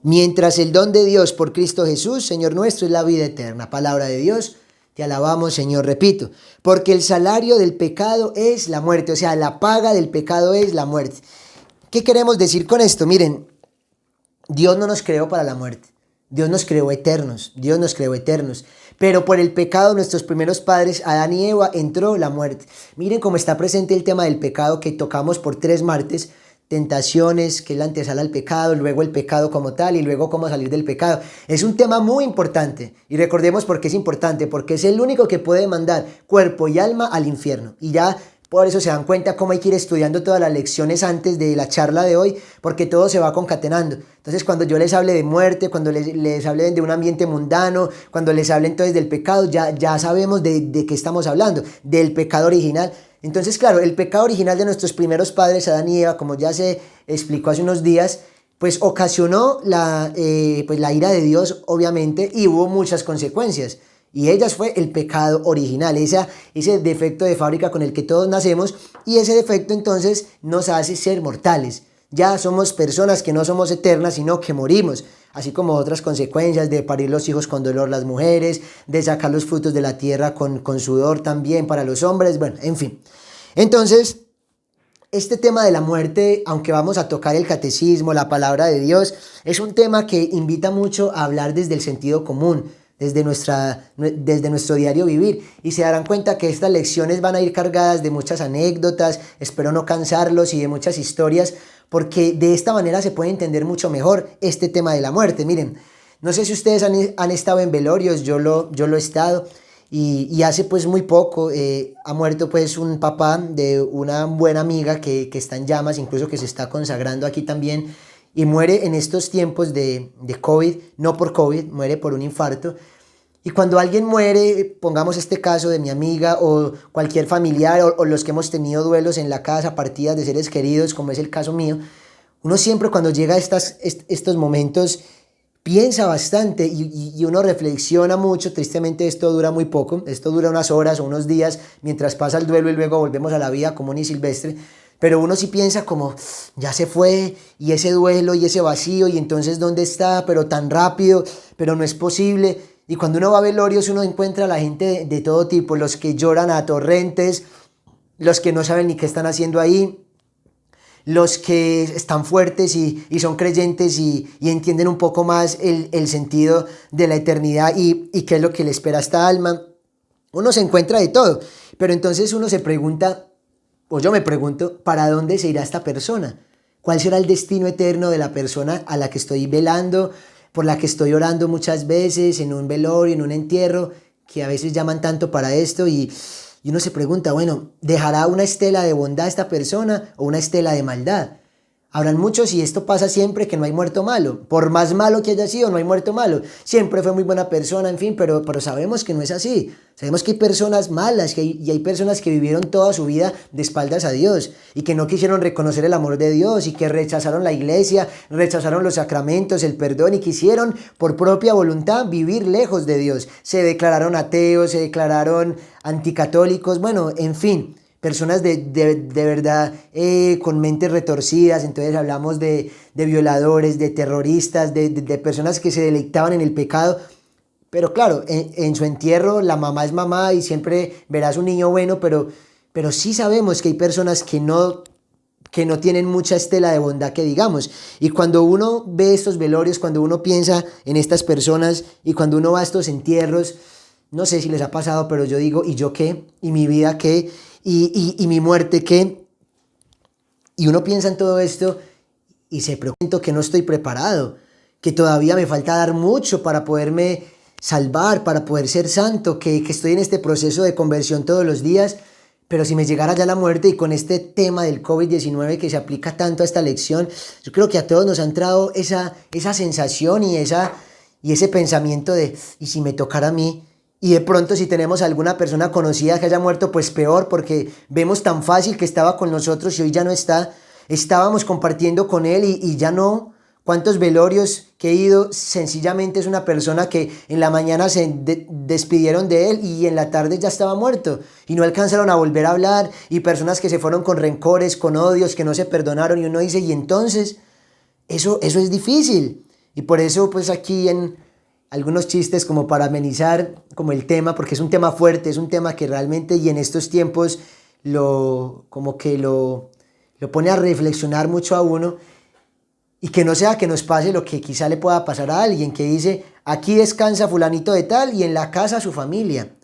mientras el don de Dios por Cristo Jesús, Señor nuestro, es la vida eterna. Palabra de Dios, te alabamos, Señor. Repito, porque el salario del pecado es la muerte, o sea, la paga del pecado es la muerte. ¿Qué queremos decir con esto? Miren, Dios no nos creó para la muerte. Dios nos creó eternos, pero por el pecado de nuestros primeros padres, Adán y Eva, entró la muerte. Miren cómo está presente el tema del pecado que tocamos por 3 martes, tentaciones, que es la antesala al pecado, luego el pecado como tal y luego cómo salir del pecado. Es un tema muy importante y recordemos por qué es importante, porque es el único que puede mandar cuerpo y alma al infierno. Y ya por eso se dan cuenta cómo hay que ir estudiando todas las lecciones antes de la charla de hoy, porque todo se va concatenando. Entonces cuando yo les hable de muerte, cuando les hable de un ambiente mundano, cuando les hable entonces del pecado, ya sabemos de qué estamos hablando, del pecado original. Entonces claro, el pecado original de nuestros primeros padres, Adán y Eva, como ya se explicó hace unos días, pues ocasionó la ira de Dios, obviamente, y hubo muchas consecuencias. Y ellas fue el pecado original, ese defecto de fábrica con el que todos nacemos, y ese defecto entonces nos hace ser mortales. Ya somos personas que no somos eternas, sino que morimos, así como otras consecuencias de parir los hijos con dolor las mujeres, de sacar los frutos de la tierra con sudor también para los hombres, bueno, en fin. Entonces, este tema de la muerte, aunque vamos a tocar el catecismo, la palabra de Dios, es un tema que invita mucho a hablar desde el sentido común, desde nuestro diario vivir. Y se darán cuenta que estas lecciones van a ir cargadas de muchas anécdotas, espero no cansarlos, y de muchas historias, porque de esta manera se puede entender mucho mejor este tema de la muerte. Miren, no sé si ustedes han estado en velorios, yo lo he estado. Y hace pues muy poco ha muerto pues un papá de una buena amiga que está en llamas, incluso que se está consagrando aquí también, y muere en estos tiempos de COVID, no por COVID, muere por un infarto. Y cuando alguien muere, pongamos este caso de mi amiga o cualquier familiar o los que hemos tenido duelos en la casa, partidas de seres queridos, como es el caso mío, uno siempre cuando llega a estos momentos piensa bastante y uno reflexiona mucho. Tristemente esto dura muy poco, esto dura unas horas o unos días mientras pasa el duelo y luego volvemos a la vida común y silvestre, pero uno sí piensa como, ya se fue, y ese duelo y ese vacío, y entonces ¿dónde está? Pero tan rápido, pero no es posible. Y cuando uno va a velorios uno encuentra a la gente de todo tipo, los que lloran a torrentes, los que no saben ni qué están haciendo ahí, los que están fuertes y son creyentes y entienden un poco más el sentido de la eternidad y qué es lo que le espera a esta alma. Uno se encuentra de todo, pero entonces uno se pregunta, o yo me pregunto, ¿para dónde se irá esta persona? ¿Cuál será el destino eterno de la persona a la que estoy velando, por la que estoy orando muchas veces, en un velorio, en un entierro, que a veces llaman tanto para esto? Y uno se pregunta, bueno, ¿dejará una estela de bondad esta persona o una estela de maldad? Habrán muchos, y esto pasa siempre, que no hay muerto malo. Por más malo que haya sido, no hay muerto malo. Siempre fue muy buena persona, en fin, pero sabemos que no es así. Sabemos que hay personas malas y hay personas que vivieron toda su vida de espaldas a Dios y que no quisieron reconocer el amor de Dios y que rechazaron la iglesia, rechazaron los sacramentos, el perdón, y quisieron por propia voluntad vivir lejos de Dios. Se declararon ateos, se declararon anticatólicos, bueno, en fin. Personas de verdad con mentes retorcidas. Entonces hablamos de violadores, de terroristas, de personas que se deleitaban en el pecado. Pero claro, en su entierro la mamá es mamá y siempre verás un niño bueno, pero sí sabemos que hay personas que no tienen mucha estela de bondad, que digamos. Y cuando uno ve estos velorios, cuando uno piensa en estas personas y cuando uno va a estos entierros, no sé si les ha pasado, pero yo digo, ¿y yo qué? ¿Y mi vida qué? ¿Y mi muerte qué? Y uno piensa en todo esto y se pregunta que no estoy preparado, que todavía me falta dar mucho para poderme salvar, para poder ser santo, que estoy en este proceso de conversión todos los días. Pero si me llegara ya la muerte, y con este tema del COVID-19 que se aplica tanto a esta lección, yo creo que a todos nos ha entrado esa sensación y ese pensamiento de, ¿y si me tocara a mí? Y de pronto si tenemos alguna persona conocida que haya muerto, pues peor, porque vemos tan fácil que estaba con nosotros y hoy ya no está. Estábamos compartiendo con él y ya no. ¿Cuántos velorios que he ido? Sencillamente es una persona que en la mañana se despidieron de él y en la tarde ya estaba muerto y no alcanzaron a volver a hablar, y personas que se fueron con rencores, con odios, que no se perdonaron, y uno dice, y entonces eso es difícil. Y por eso pues aquí en algunos chistes como para amenizar como el tema, porque es un tema fuerte, es un tema que realmente, y en estos tiempos como que lo pone a reflexionar mucho a uno. Y que no sea que nos pase lo que quizá le pueda pasar a alguien que dice, aquí descansa fulanito de tal y en la casa su familia.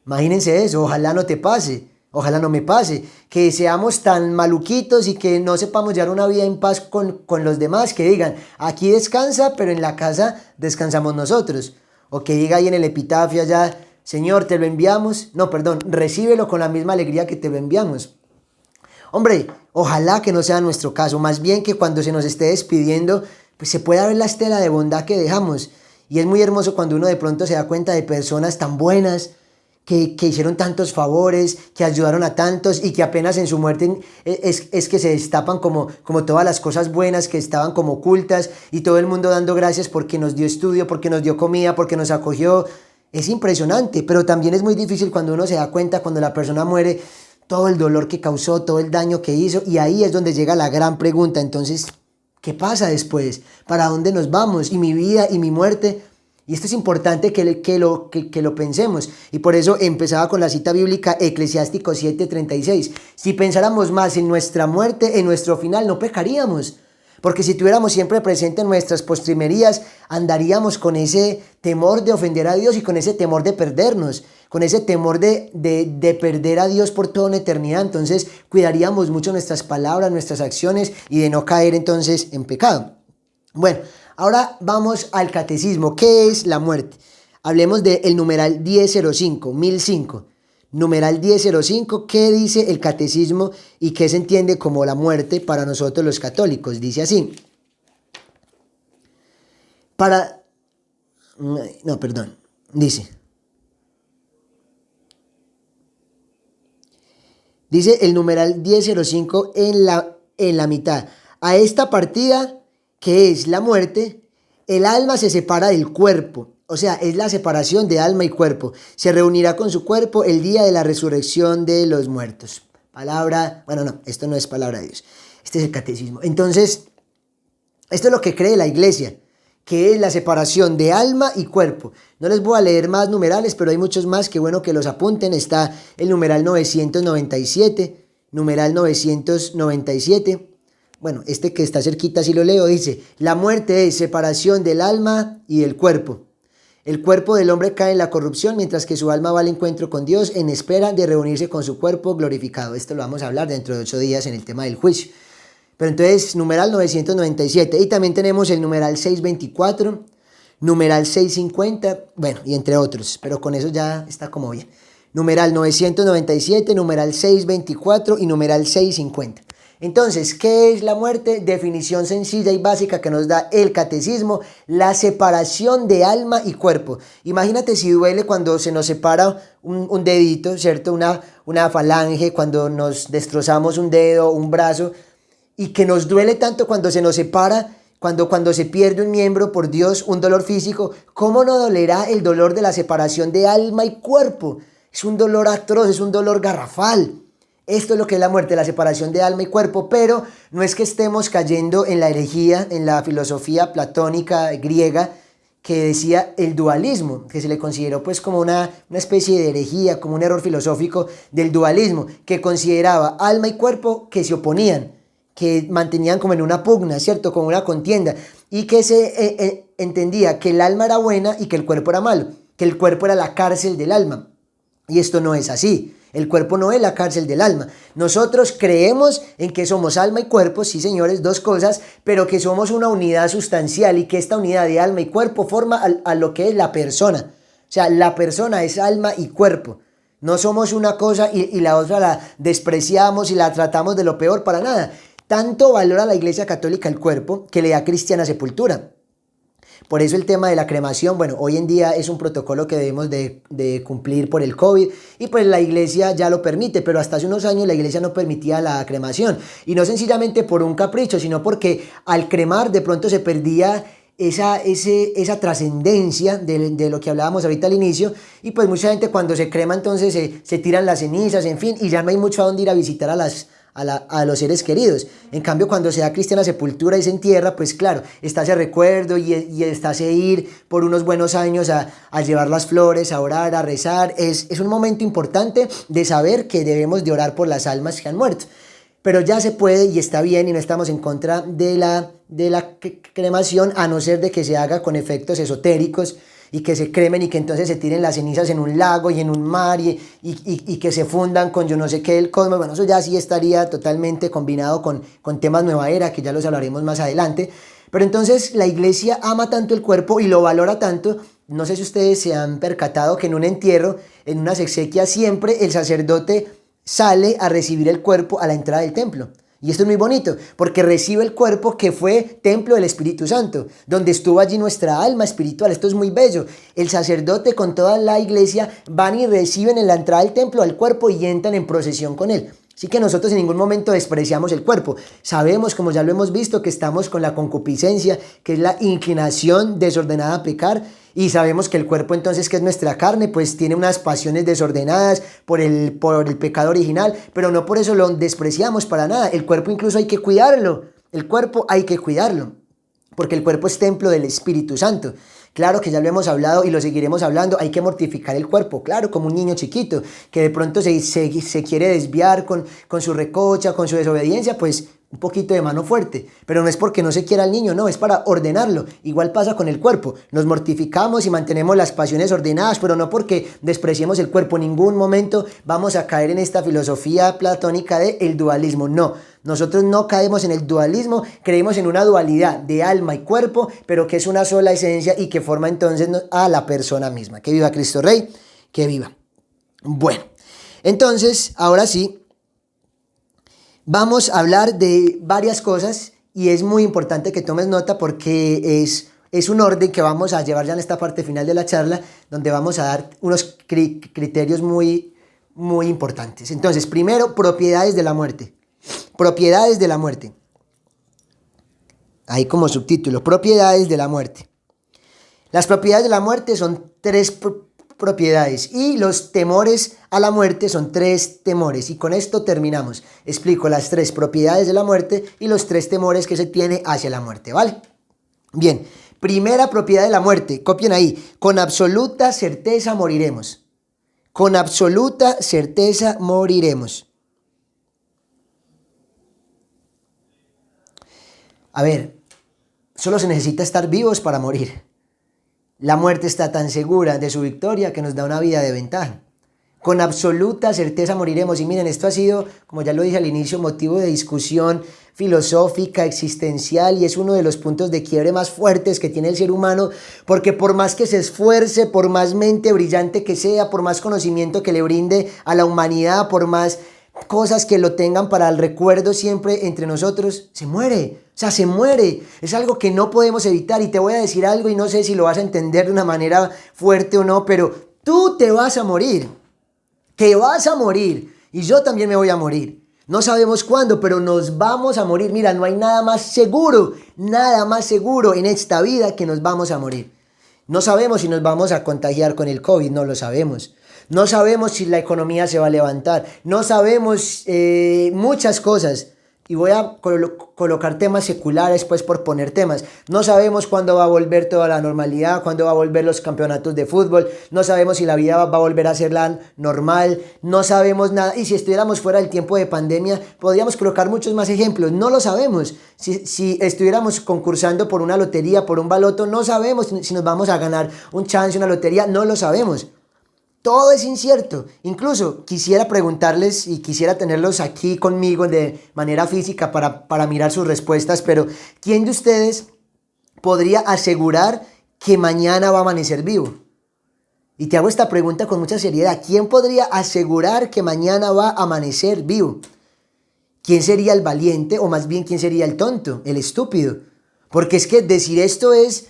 Imagínense eso, ojalá no te pase, ojalá no me pase, que seamos tan maluquitos y que no sepamos llevar una vida en paz con los demás, que digan, aquí descansa, pero en la casa descansamos nosotros. O que diga ahí en el epitafio allá, Señor, te lo enviamos, no, perdón, recíbelo con la misma alegría que te lo enviamos. Hombre, ojalá que no sea nuestro caso, más bien que cuando se nos esté despidiendo, pues se pueda ver la estela de bondad que dejamos. Y es muy hermoso cuando uno de pronto se da cuenta de personas tan buenas, que hicieron tantos favores, que ayudaron a tantos, y que apenas en su muerte es que se destapan como todas las cosas buenas que estaban como ocultas, y todo el mundo dando gracias porque nos dio estudio, porque nos dio comida, porque nos acogió. Es impresionante, pero también es muy difícil cuando uno se da cuenta, cuando la persona muere, todo el dolor que causó, todo el daño que hizo, y ahí es donde llega la gran pregunta. Entonces, ¿qué pasa después? ¿Para dónde nos vamos? ¿Y mi vida y mi muerte? Y esto es importante que lo pensemos. Y por eso empezaba con la cita bíblica Eclesiástico 7:36. Si pensáramos más en nuestra muerte, en nuestro final, no pecaríamos. Porque si tuviéramos siempre presente nuestras postrimerías, andaríamos con ese temor de ofender a Dios y con ese temor de perdernos, con ese temor de perder a Dios por toda una eternidad. Entonces cuidaríamos mucho nuestras palabras, nuestras acciones y de no caer entonces en pecado. Bueno, ahora vamos al catecismo. ¿Qué es la muerte? Hablemos del numeral 1005, 1005. Numeral 1005, ¿qué dice el catecismo y qué se entiende como la muerte para nosotros los católicos? Dice así. Dice el numeral 1005 en la mitad. A esta partida, que es la muerte, el alma se separa del cuerpo. O sea, es la separación de alma y cuerpo. Se reunirá con su cuerpo el día de la resurrección de los muertos. Esto no es palabra de Dios. Este es el catecismo. Entonces, esto es lo que cree la iglesia, que es la separación de alma y cuerpo. No les voy a leer más numerales, pero hay muchos más, que bueno que los apunten. Está el numeral 997, numeral 997. Bueno, este que está cerquita, si lo leo, dice: la muerte es separación del alma y del cuerpo. El cuerpo del hombre cae en la corrupción, mientras que su alma va al encuentro con Dios en espera de reunirse con su cuerpo glorificado. Esto lo vamos a hablar dentro de 8 días en el tema del juicio. Pero entonces, numeral 997. Y también tenemos el numeral 624, numeral 650, bueno, y entre otros. Pero con eso ya está como bien. Numeral 997, numeral 624 y numeral 650. Entonces, ¿qué es la muerte? Definición sencilla y básica que nos da el catecismo: la separación de alma y cuerpo. Imagínate si duele cuando se nos separa un dedito, ¿cierto? Una falange, cuando nos destrozamos un dedo, un brazo, y que nos duele tanto cuando se nos separa, cuando se pierde un miembro, por Dios, un dolor físico. ¿Cómo no dolerá el dolor de la separación de alma y cuerpo? Es un dolor atroz, es un dolor garrafal. Esto es lo que es la muerte, la separación de alma y cuerpo, pero no es que estemos cayendo en la herejía, en la filosofía platónica griega, que decía el dualismo, que se le consideró pues como una especie de herejía, como un error filosófico del dualismo, que consideraba alma y cuerpo que se oponían, que mantenían como en una pugna, ¿cierto? Como una contienda, y que se entendía que el alma era buena y que el cuerpo era malo, que el cuerpo era la cárcel del alma. Y esto no es así. El cuerpo no es la cárcel del alma. Nosotros creemos en que somos alma y cuerpo, sí señores, dos cosas, pero que somos una unidad sustancial y que esta unidad de alma y cuerpo forma a lo que es la persona. O sea, la persona es alma y cuerpo. No somos una cosa y la otra la despreciamos y la tratamos de lo peor, para nada. Tanto valora la Iglesia Católica el cuerpo que le da cristiana sepultura. Por eso el tema de la cremación, bueno, hoy en día es un protocolo que debemos de cumplir por el COVID, y pues la iglesia ya lo permite, pero hasta hace unos años la iglesia no permitía la cremación, y no sencillamente por un capricho, sino porque al cremar de pronto se perdía esa trascendencia de lo que hablábamos ahorita al inicio, y pues mucha gente cuando se crema entonces se tiran las cenizas, en fin, y ya no hay mucho a dónde ir a visitar a los seres queridos. En cambio, cuando se da cristiana sepultura y se entierra, pues claro, está ese recuerdo y está ese ir por unos buenos años a llevar las flores, a orar, a rezar. Es un momento importante de saber que debemos de orar por las almas que han muerto. Pero ya se puede y está bien, y no estamos en contra de la cremación, a no ser de que se haga con efectos esotéricos y que se cremen y que entonces se tiren las cenizas en un lago y en un mar y que se fundan con yo no sé qué del cosmos. Bueno, eso ya sí estaría totalmente combinado con temas nueva era, que ya los hablaremos más adelante. Pero entonces la iglesia ama tanto el cuerpo y lo valora tanto. No sé si ustedes se han percatado que en un entierro, en unas exequias, siempre el sacerdote sale a recibir el cuerpo a la entrada del templo. Y esto es muy bonito, porque recibe el cuerpo que fue templo del Espíritu Santo, donde estuvo allí nuestra alma espiritual. Esto es muy bello. El sacerdote con toda la iglesia van y reciben en la entrada del templo al cuerpo y entran en procesión con él. Así que nosotros en ningún momento despreciamos el cuerpo. Sabemos, como ya lo hemos visto, que estamos con la concupiscencia, que es la inclinación desordenada a pecar. Y sabemos que el cuerpo entonces, que es nuestra carne, pues tiene unas pasiones desordenadas por el pecado original, pero no por eso lo despreciamos para nada. El cuerpo incluso hay que cuidarlo. El cuerpo hay que cuidarlo, porque el cuerpo es templo del Espíritu Santo. Claro que ya lo hemos hablado y lo seguiremos hablando, hay que mortificar el cuerpo, claro, como un niño chiquito, que de pronto se quiere desviar con su recocha, con su desobediencia, pues un poquito de mano fuerte, pero no es porque no se quiera al niño, no, es para ordenarlo. Igual pasa con el cuerpo, nos mortificamos y mantenemos las pasiones ordenadas, pero no porque despreciemos el cuerpo. En ningún momento vamos a caer en esta filosofía platónica de el dualismo, no. Nosotros no caemos en el dualismo, creemos en una dualidad de alma y cuerpo, pero que es una sola esencia y que forma entonces a la persona misma. Que viva Cristo Rey, que viva. Bueno, entonces, ahora sí, vamos a hablar de varias cosas y es muy importante que tomes nota porque es un orden que vamos a llevar ya en esta parte final de la charla, donde vamos a dar unos criterios muy, muy importantes. Entonces, primero, propiedades de la muerte. Propiedades de la muerte. Ahí como subtítulo, propiedades de la muerte. Las propiedades de la muerte son tres propiedades y los temores a la muerte son tres temores, y con esto terminamos. Explico las tres propiedades de la muerte y los tres temores que se tiene hacia la muerte, ¿vale? Bien, primera propiedad de la muerte, copien ahí: con absoluta certeza moriremos. Con absoluta certeza moriremos. A ver, solo se necesita estar vivos para morir. La muerte está tan segura de su victoria que nos da una vida de ventaja. Con absoluta certeza moriremos. Y miren, esto ha sido, como ya lo dije al inicio, motivo de discusión filosófica, existencial, y es uno de los puntos de quiebre más fuertes que tiene el ser humano, porque por más que se esfuerce, por más mente brillante que sea, por más conocimiento que le brinde a la humanidad, por más cosas que lo tengan para el recuerdo siempre entre nosotros, se muere. O sea, se muere. Es algo que no podemos evitar. Y te voy a decir algo y no sé si lo vas a entender de una manera fuerte o no, pero tú te vas a morir. Que vas a morir. Y yo también me voy a morir. No sabemos cuándo, pero nos vamos a morir. Mira, no hay nada más seguro en esta vida que nos vamos a morir. No sabemos si nos vamos a contagiar con el COVID, no lo sabemos. No sabemos si la economía se va a levantar. No sabemos muchas cosas. Y voy a colocar temas seculares, pues, por poner temas. No sabemos cuándo va a volver toda la normalidad, cuándo va a volver los campeonatos de fútbol. No sabemos si la vida va a volver a ser la normal. No sabemos nada. Y si estuviéramos fuera del tiempo de pandemia, podríamos colocar muchos más ejemplos. No lo sabemos. Si estuviéramos concursando por una lotería, por un baloto, no sabemos si nos vamos a ganar un chance, una lotería. No lo sabemos. Todo es incierto. Incluso quisiera preguntarles y quisiera tenerlos aquí conmigo de manera física para mirar sus respuestas, pero ¿quién de ustedes podría asegurar que mañana va a amanecer vivo? Y te hago esta pregunta con mucha seriedad. ¿Quién podría asegurar que mañana va a amanecer vivo? ¿Quién sería el valiente, o más bien quién sería el tonto, el estúpido? Porque es que decir esto es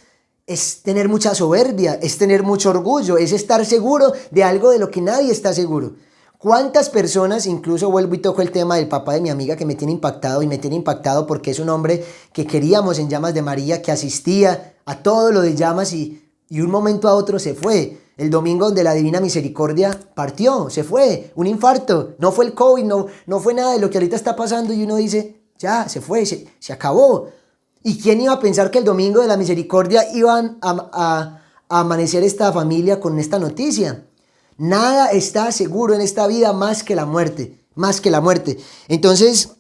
tener mucha soberbia, es tener mucho orgullo, es estar seguro de algo de lo que nadie está seguro. ¿Cuántas personas, incluso vuelvo y toco el tema del papá de mi amiga que me tiene impactado, y me tiene impactado porque es un hombre que queríamos en Llamas de María, que asistía a todo lo de Llamas y un momento a otro se fue? El domingo de la Divina Misericordia partió, se fue, un infarto, no fue el COVID, no fue nada de lo que ahorita está pasando, y uno dice, ya, se fue, se acabó. ¿Y quién iba a pensar que el domingo de la misericordia iban a amanecer esta familia con esta noticia? Nada está seguro en esta vida más que la muerte, más que la muerte. Entonces,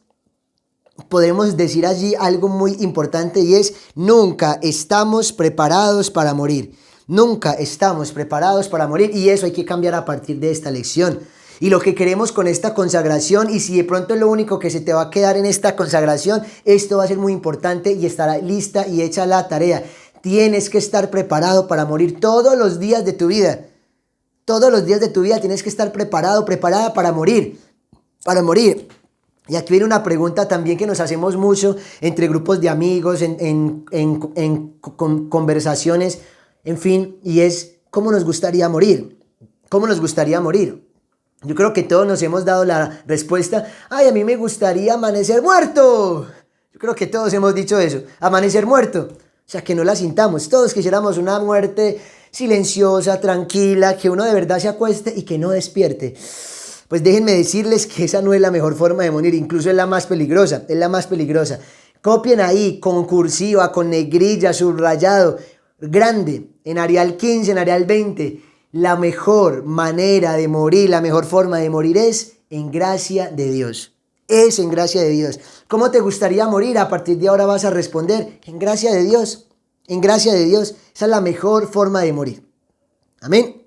podemos decir allí algo muy importante, y es: nunca estamos preparados para morir. Nunca estamos preparados para morir, y eso hay que cambiar a partir de esta lección. Y lo que queremos con esta consagración, y si de pronto es lo único que se te va a quedar en esta consagración, esto va a ser muy importante y estará lista y hecha la tarea. Tienes que estar preparado para morir todos los días de tu vida. Todos los días de tu vida tienes que estar preparado, preparada para morir. Para morir. Y aquí viene una pregunta también que nos hacemos mucho entre grupos de amigos, en conversaciones, en fin, y es: ¿cómo nos gustaría morir? ¿Cómo nos gustaría morir? Yo creo que todos nos hemos dado la respuesta: ay, a mí me gustaría amanecer muerto. Yo creo que todos hemos dicho eso, amanecer muerto. O sea, que no la sintamos. Todos quisiéramos una muerte silenciosa, tranquila, que uno de verdad se acueste y que no despierte. Pues déjenme decirles que esa no es la mejor forma de morir, incluso es la más peligrosa, es la más peligrosa. Copien ahí, con cursiva, con negrilla, subrayado: grande, en Arial 15, en Arial 20, la mejor manera de morir, la mejor forma de morir es en gracia de Dios. Es en gracia de Dios. ¿Cómo te gustaría morir? A partir de ahora vas a responder, en gracia de Dios. En gracia de Dios. Esa es la mejor forma de morir. Amén.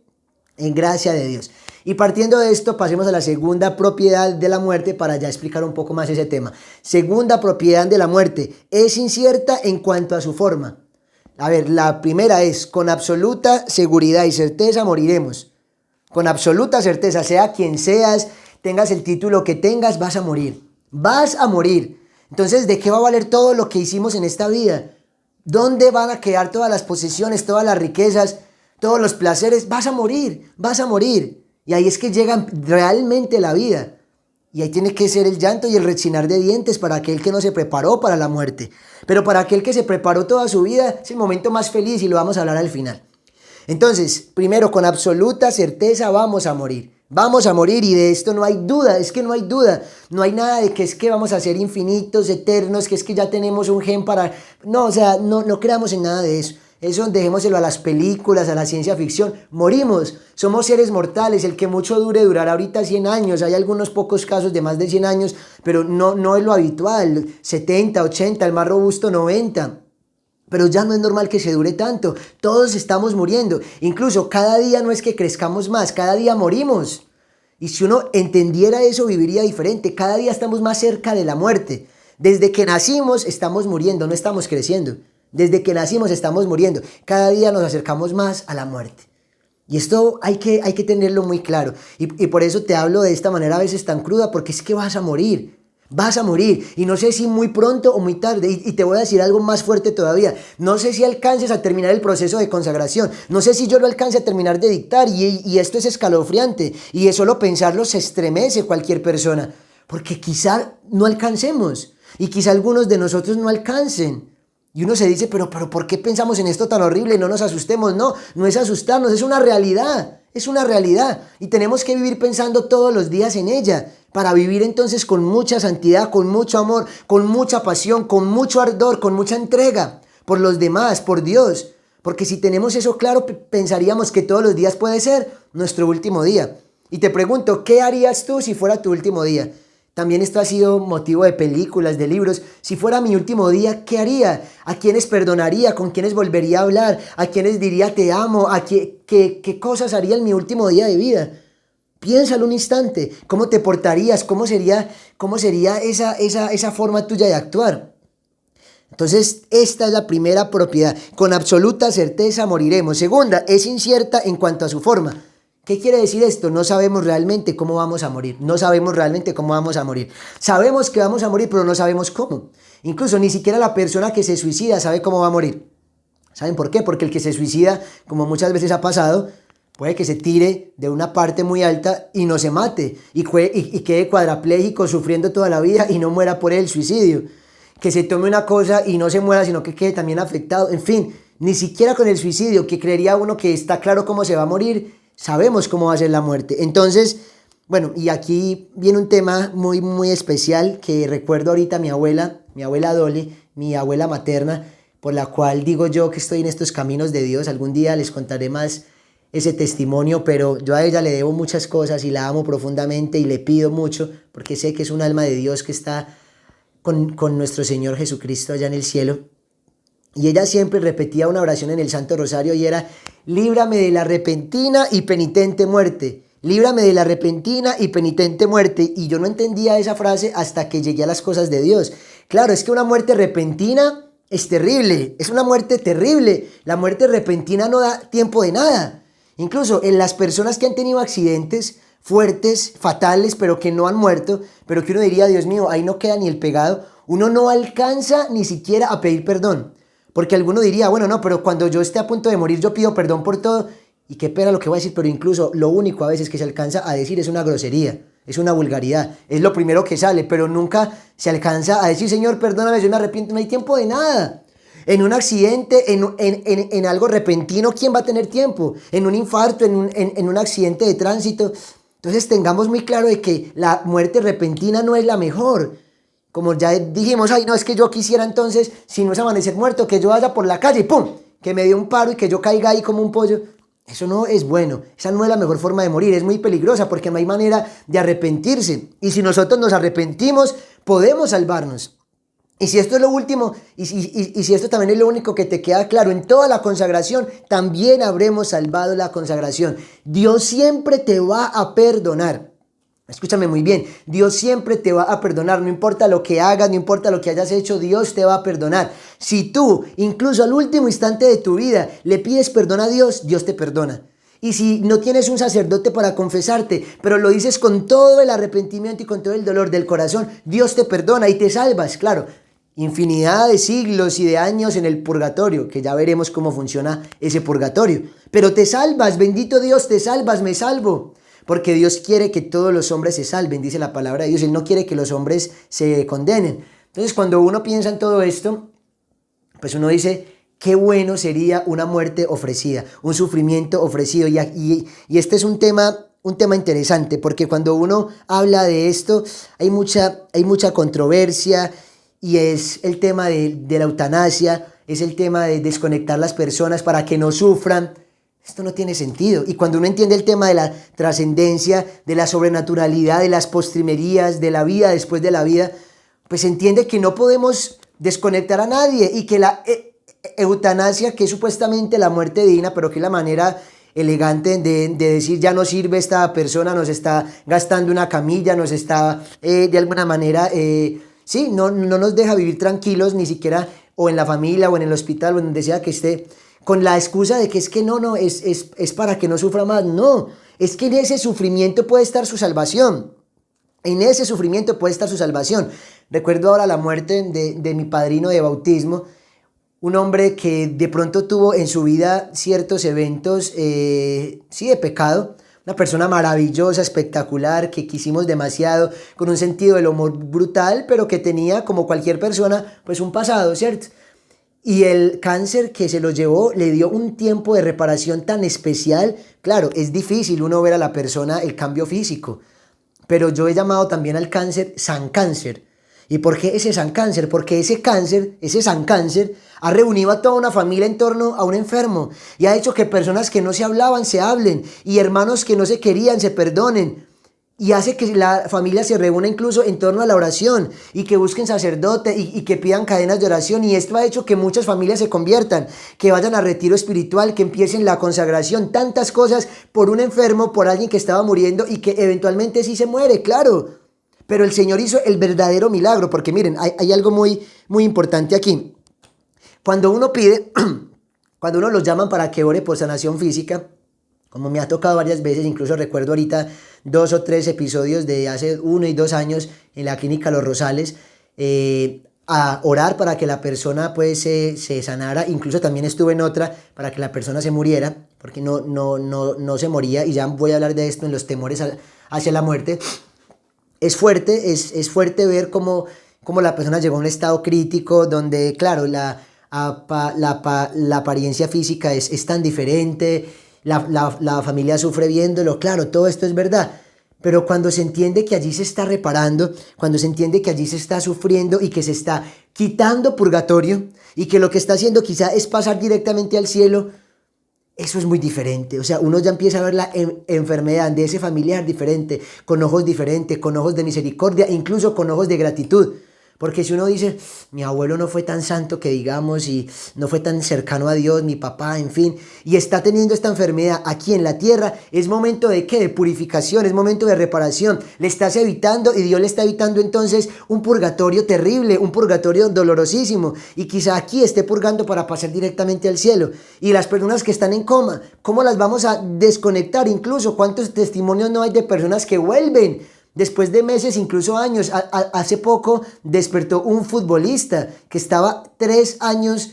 En gracia de Dios. Y partiendo de esto, pasemos a la segunda propiedad de la muerte para ya explicar un poco más ese tema. Segunda propiedad de la muerte. Es incierta en cuanto a su forma. A ver, la primera es, con absoluta seguridad y certeza moriremos. Con absoluta certeza, sea quien seas, tengas el título que tengas, vas a morir. Vas a morir. Entonces, ¿de qué va a valer todo lo que hicimos en esta vida? ¿Dónde van a quedar todas las posesiones, todas las riquezas, todos los placeres? Vas a morir, vas a morir. Y ahí es que llega realmente la vida. Y ahí tiene que ser el llanto y el rechinar de dientes para aquel que no se preparó para la muerte. Pero para aquel que se preparó toda su vida es el momento más feliz y lo vamos a hablar al final. Entonces, primero, con absoluta certeza vamos a morir. Vamos a morir y de esto no hay duda, es que no hay duda. No hay nada de que es que vamos a ser infinitos, eternos, que es que ya tenemos un gen para... No, o sea, no creamos en nada de eso. Eso dejémoselo a las películas, a la ciencia ficción. Morimos, somos seres mortales. El que mucho dure durará ahorita 100 años. Hay algunos pocos casos de más de 100 años, pero no es lo habitual. 70, 80, el más robusto 90. Pero ya no es normal que se dure tanto. Todos estamos muriendo. Incluso cada día no es que crezcamos más, cada día morimos. Y si uno entendiera eso, viviría diferente. Cada día estamos más cerca de la muerte. Desde que nacimos estamos muriendo, no estamos creciendo. Desde que nacimos estamos muriendo. Cada día nos acercamos más a la muerte. Y esto hay que tenerlo muy claro. Y por eso te hablo de esta manera a veces tan cruda, porque es que vas a morir. Vas a morir. Y no sé si muy pronto o muy tarde. Y te voy a decir algo más fuerte todavía. No sé si alcances a terminar el proceso de consagración. No sé si yo lo alcance a terminar de dictar. Y esto es escalofriante. Y de solo pensarlo se estremece cualquier persona. Porque quizá no alcancemos. Y quizá algunos de nosotros no alcancen. Y uno se dice, pero ¿por qué pensamos en esto tan horrible? No nos asustemos. No es asustarnos, es una realidad. Es una realidad. Y tenemos que vivir pensando todos los días en ella. Para vivir entonces con mucha santidad, con mucho amor, con mucha pasión, con mucho ardor, con mucha entrega por los demás, por Dios. Porque si tenemos eso claro, pensaríamos que todos los días puede ser nuestro último día. Y te pregunto, ¿qué harías tú si fuera tu último día? También esto ha sido motivo de películas, de libros. Si fuera mi último día, ¿qué haría? ¿A quiénes perdonaría? ¿Con quiénes volvería a hablar? ¿A quiénes diría te amo? ¿Qué cosas haría en mi último día de vida? Piénsalo un instante. ¿Cómo te portarías? ¿Cómo sería esa forma tuya de actuar? Entonces, esta es la primera propiedad. Con absoluta certeza moriremos. Segunda, es incierta en cuanto a su forma. ¿Qué quiere decir esto? No sabemos realmente cómo vamos a morir. No sabemos realmente cómo vamos a morir. Sabemos que vamos a morir, pero no sabemos cómo. Incluso ni siquiera la persona que se suicida sabe cómo va a morir. ¿Saben por qué? Porque el que se suicida, como muchas veces ha pasado, puede que se tire de una parte muy alta y no se mate. Y quede cuadrapléjico sufriendo toda la vida y no muera por el suicidio. Que se tome una cosa y no se muera, sino que quede también afectado. En fin, ni siquiera con el suicidio, que creería uno que está claro cómo se va a morir, sabemos cómo va a ser la muerte. Entonces, bueno, y aquí viene un tema muy, muy especial que recuerdo ahorita a mi abuela Dolly, mi abuela materna, por la cual digo yo que estoy en estos caminos de Dios. Algún día les contaré más ese testimonio, pero yo a ella le debo muchas cosas y la amo profundamente y le pido mucho porque sé que es un alma de Dios que está con nuestro Señor Jesucristo allá en el cielo. Y ella siempre repetía una oración en el Santo Rosario y era: líbrame de la repentina y penitente muerte. Líbrame de la repentina y penitente muerte. Y yo no entendía esa frase hasta que llegué a las cosas de Dios. Claro, es que una muerte repentina es terrible, es una muerte terrible. La muerte repentina no da tiempo de nada. Incluso en las personas que han tenido accidentes fuertes, fatales, pero que no han muerto, pero que uno diría, Dios mío, ahí no queda ni el pegado, uno no alcanza ni siquiera a pedir perdón. Porque alguno diría, bueno, no, pero cuando yo esté a punto de morir yo pido perdón por todo. Y qué pena lo que voy a decir, pero incluso lo único a veces que se alcanza a decir es una grosería, es una vulgaridad. Es lo primero que sale, pero nunca se alcanza a decir, Señor, perdóname, yo me arrepiento. No hay tiempo de nada. En un accidente, en algo repentino, ¿quién va a tener tiempo? En un infarto, en un accidente de tránsito. Entonces tengamos muy claro de que la muerte repentina no es la mejor. Como ya dijimos, ay, no, es que yo quisiera entonces, si no es amanecer muerto, que yo vaya por la calle y ¡pum!, que me dé un paro y que yo caiga ahí como un pollo. Eso no es bueno, esa no es la mejor forma de morir, es muy peligrosa porque no hay manera de arrepentirse. Y si nosotros nos arrepentimos, podemos salvarnos. Y si esto es lo último, y si esto también es lo único que te queda claro en toda la consagración, también habremos salvado la consagración. Dios siempre te va a perdonar. Escúchame muy bien, Dios siempre te va a perdonar, no importa lo que hagas, no importa lo que hayas hecho, Dios te va a perdonar. Si tú, incluso al último instante de tu vida, le pides perdón a Dios, Dios te perdona. Y si no tienes un sacerdote para confesarte, pero lo dices con todo el arrepentimiento y con todo el dolor del corazón, Dios te perdona y te salvas, claro. Infinidad de siglos y de años en el purgatorio, que ya veremos cómo funciona ese purgatorio. Pero te salvas, bendito Dios, te salvas, me salvo. Porque Dios quiere que todos los hombres se salven, dice la palabra de Dios. Él no quiere que los hombres se condenen. Entonces, cuando uno piensa en todo esto, pues uno dice, qué bueno sería una muerte ofrecida, un sufrimiento ofrecido. Y este es un tema interesante, porque cuando uno habla de esto, hay mucha controversia, y es el tema de la eutanasia, es el tema de desconectar las personas para que no sufran. Esto no tiene sentido. Y cuando uno entiende el tema de la trascendencia, de la sobrenaturalidad, de las postrimerías, de la vida después de la vida, pues entiende que no podemos desconectar a nadie y que la eutanasia, que es supuestamente la muerte digna, pero que es la manera elegante de decir ya no sirve esta persona, nos está gastando una camilla, nos está de alguna manera, sí, no nos deja vivir tranquilos, ni siquiera o en la familia o en el hospital o en donde sea que esté, con la excusa de que es que es para que no sufra más. No, es que en ese sufrimiento puede estar su salvación. En ese sufrimiento puede estar su salvación. Recuerdo ahora la muerte de mi padrino de bautismo, un hombre que de pronto tuvo en su vida ciertos eventos, sí, de pecado. Una persona maravillosa, espectacular, que quisimos demasiado, con un sentido del humor brutal, pero que tenía, como cualquier persona, pues un pasado, ¿cierto? Y el cáncer que se lo llevó le dio un tiempo de reparación tan especial. Claro, es difícil uno ver a la persona el cambio físico, pero yo he llamado también al cáncer San Cáncer. ¿Y por qué ese San Cáncer? Porque ese cáncer, ese San Cáncer, ha reunido a toda una familia en torno a un enfermo y ha hecho que personas que no se hablaban se hablen y hermanos que no se querían se perdonen. Y hace que la familia se reúna incluso en torno a la oración y que busquen sacerdote y que pidan cadenas de oración. Y esto ha hecho que muchas familias se conviertan, que vayan a retiro espiritual, que empiecen la consagración. Tantas cosas por un enfermo, por alguien que estaba muriendo y que eventualmente sí se muere, claro. Pero el Señor hizo el verdadero milagro, porque miren, hay algo muy importante aquí. Cuando uno pide, cuando uno los llaman para que ore por sanación física, como me ha tocado varias veces, incluso recuerdo ahorita 2 o 3 episodios de hace 1 y 2 años en la clínica Los Rosales, a orar para que la persona pues se sanara. Incluso también estuve en otra para que la persona se muriera, porque no se moría, y ya voy a hablar de esto en los temores hacia la muerte. Es fuerte ver cómo la persona llegó a un estado crítico donde, claro, la apariencia física es tan diferente, la familia sufre viéndolo, claro, todo esto es verdad. Pero cuando se entiende que allí se está reparando, cuando se entiende que allí se está sufriendo y que se está quitando purgatorio y que lo que está haciendo quizá es pasar directamente al cielo, eso es muy diferente. O sea, uno ya empieza a ver la enfermedad de ese familiar diferente, con ojos diferentes, con ojos de misericordia, incluso con ojos de gratitud. Porque si uno dice, mi abuelo no fue tan santo que digamos, y no fue tan cercano a Dios, mi papá, en fin, y está teniendo esta enfermedad aquí en la tierra, es momento de ¿qué? De purificación, es momento de reparación. Le estás evitando, y Dios le está evitando entonces un purgatorio terrible, un purgatorio dolorosísimo, y quizá aquí esté purgando para pasar directamente al cielo. Y las personas que están en coma, ¿cómo las vamos a desconectar? Incluso, ¿cuántos testimonios no hay de personas que vuelven después de meses, incluso años? Hace poco despertó un futbolista que estaba 3 años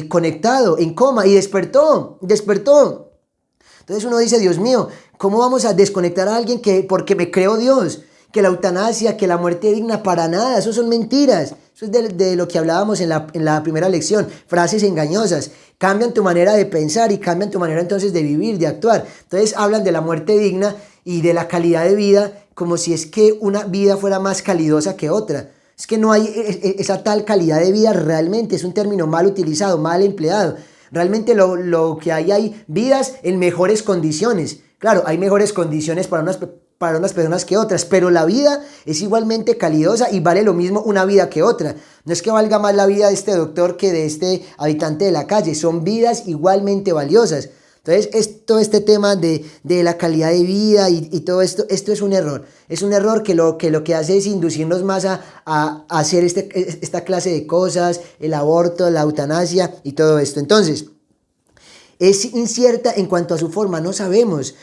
conectado, en coma, y despertó. Entonces uno dice, Dios mío, ¿cómo vamos a desconectar a alguien porque me creó Dios? Que la eutanasia, que la muerte digna, para nada, eso son mentiras. Eso es de lo que hablábamos en la primera lección, frases engañosas. Cambian tu manera de pensar y cambian tu manera entonces de vivir, de actuar. Entonces hablan de la muerte digna y de la calidad de vida como si es que una vida fuera más calidosa que otra. Es que no hay esa tal calidad de vida realmente, es un término mal utilizado, mal empleado. Realmente lo que hay vidas en mejores condiciones. Claro, hay mejores condiciones para unas personas que otras, pero la vida es igualmente calidosa y vale lo mismo una vida que otra. No es que valga más la vida de este doctor que de este habitante de la calle, son vidas igualmente valiosas. Entonces, todo este tema de la calidad de vida y todo esto es un error. Es un error que lo que hace es inducirnos más a hacer esta clase de cosas, el aborto, la eutanasia y todo esto. Entonces, es incierta en cuanto a su forma, no sabemos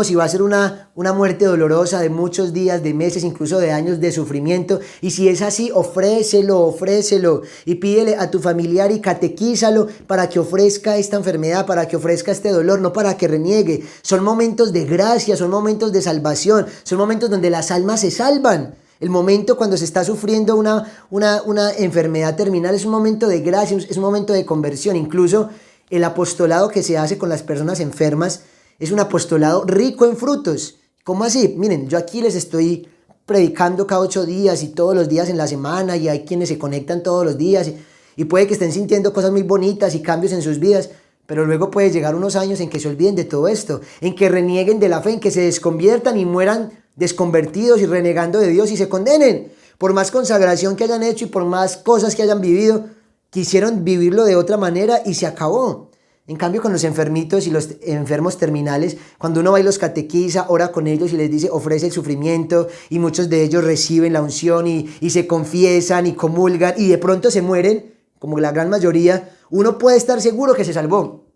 si va a ser una muerte dolorosa de muchos días, de meses, incluso de años de sufrimiento, y si es así, ofrécelo, y pídele a tu familiar y catequízalo para que ofrezca esta enfermedad, para que ofrezca este dolor, no para que reniegue. Son momentos de gracia, son momentos de salvación, son momentos donde las almas se salvan. El momento cuando se está sufriendo una enfermedad terminal es un momento de gracia, es un momento de conversión. Incluso el apostolado que se hace con las personas enfermas es un apostolado rico en frutos. ¿Cómo así? Miren, yo aquí les estoy predicando cada 8 días y todos los días en la semana, y hay quienes se conectan todos los días y puede que estén sintiendo cosas muy bonitas y cambios en sus vidas, pero luego puede llegar unos años en que se olviden de todo esto, en que renieguen de la fe, en que se desconviertan y mueran desconvertidos y renegando de Dios y se condenen. Por más consagración que hayan hecho y por más cosas que hayan vivido, quisieron vivirlo de otra manera y se acabó. En cambio, con los enfermitos y los enfermos terminales, cuando uno va y los catequiza, ora con ellos y les dice, ofrece el sufrimiento, y muchos de ellos reciben la unción y se confiesan y comulgan y de pronto se mueren, como la gran mayoría, uno puede estar seguro que se salvó.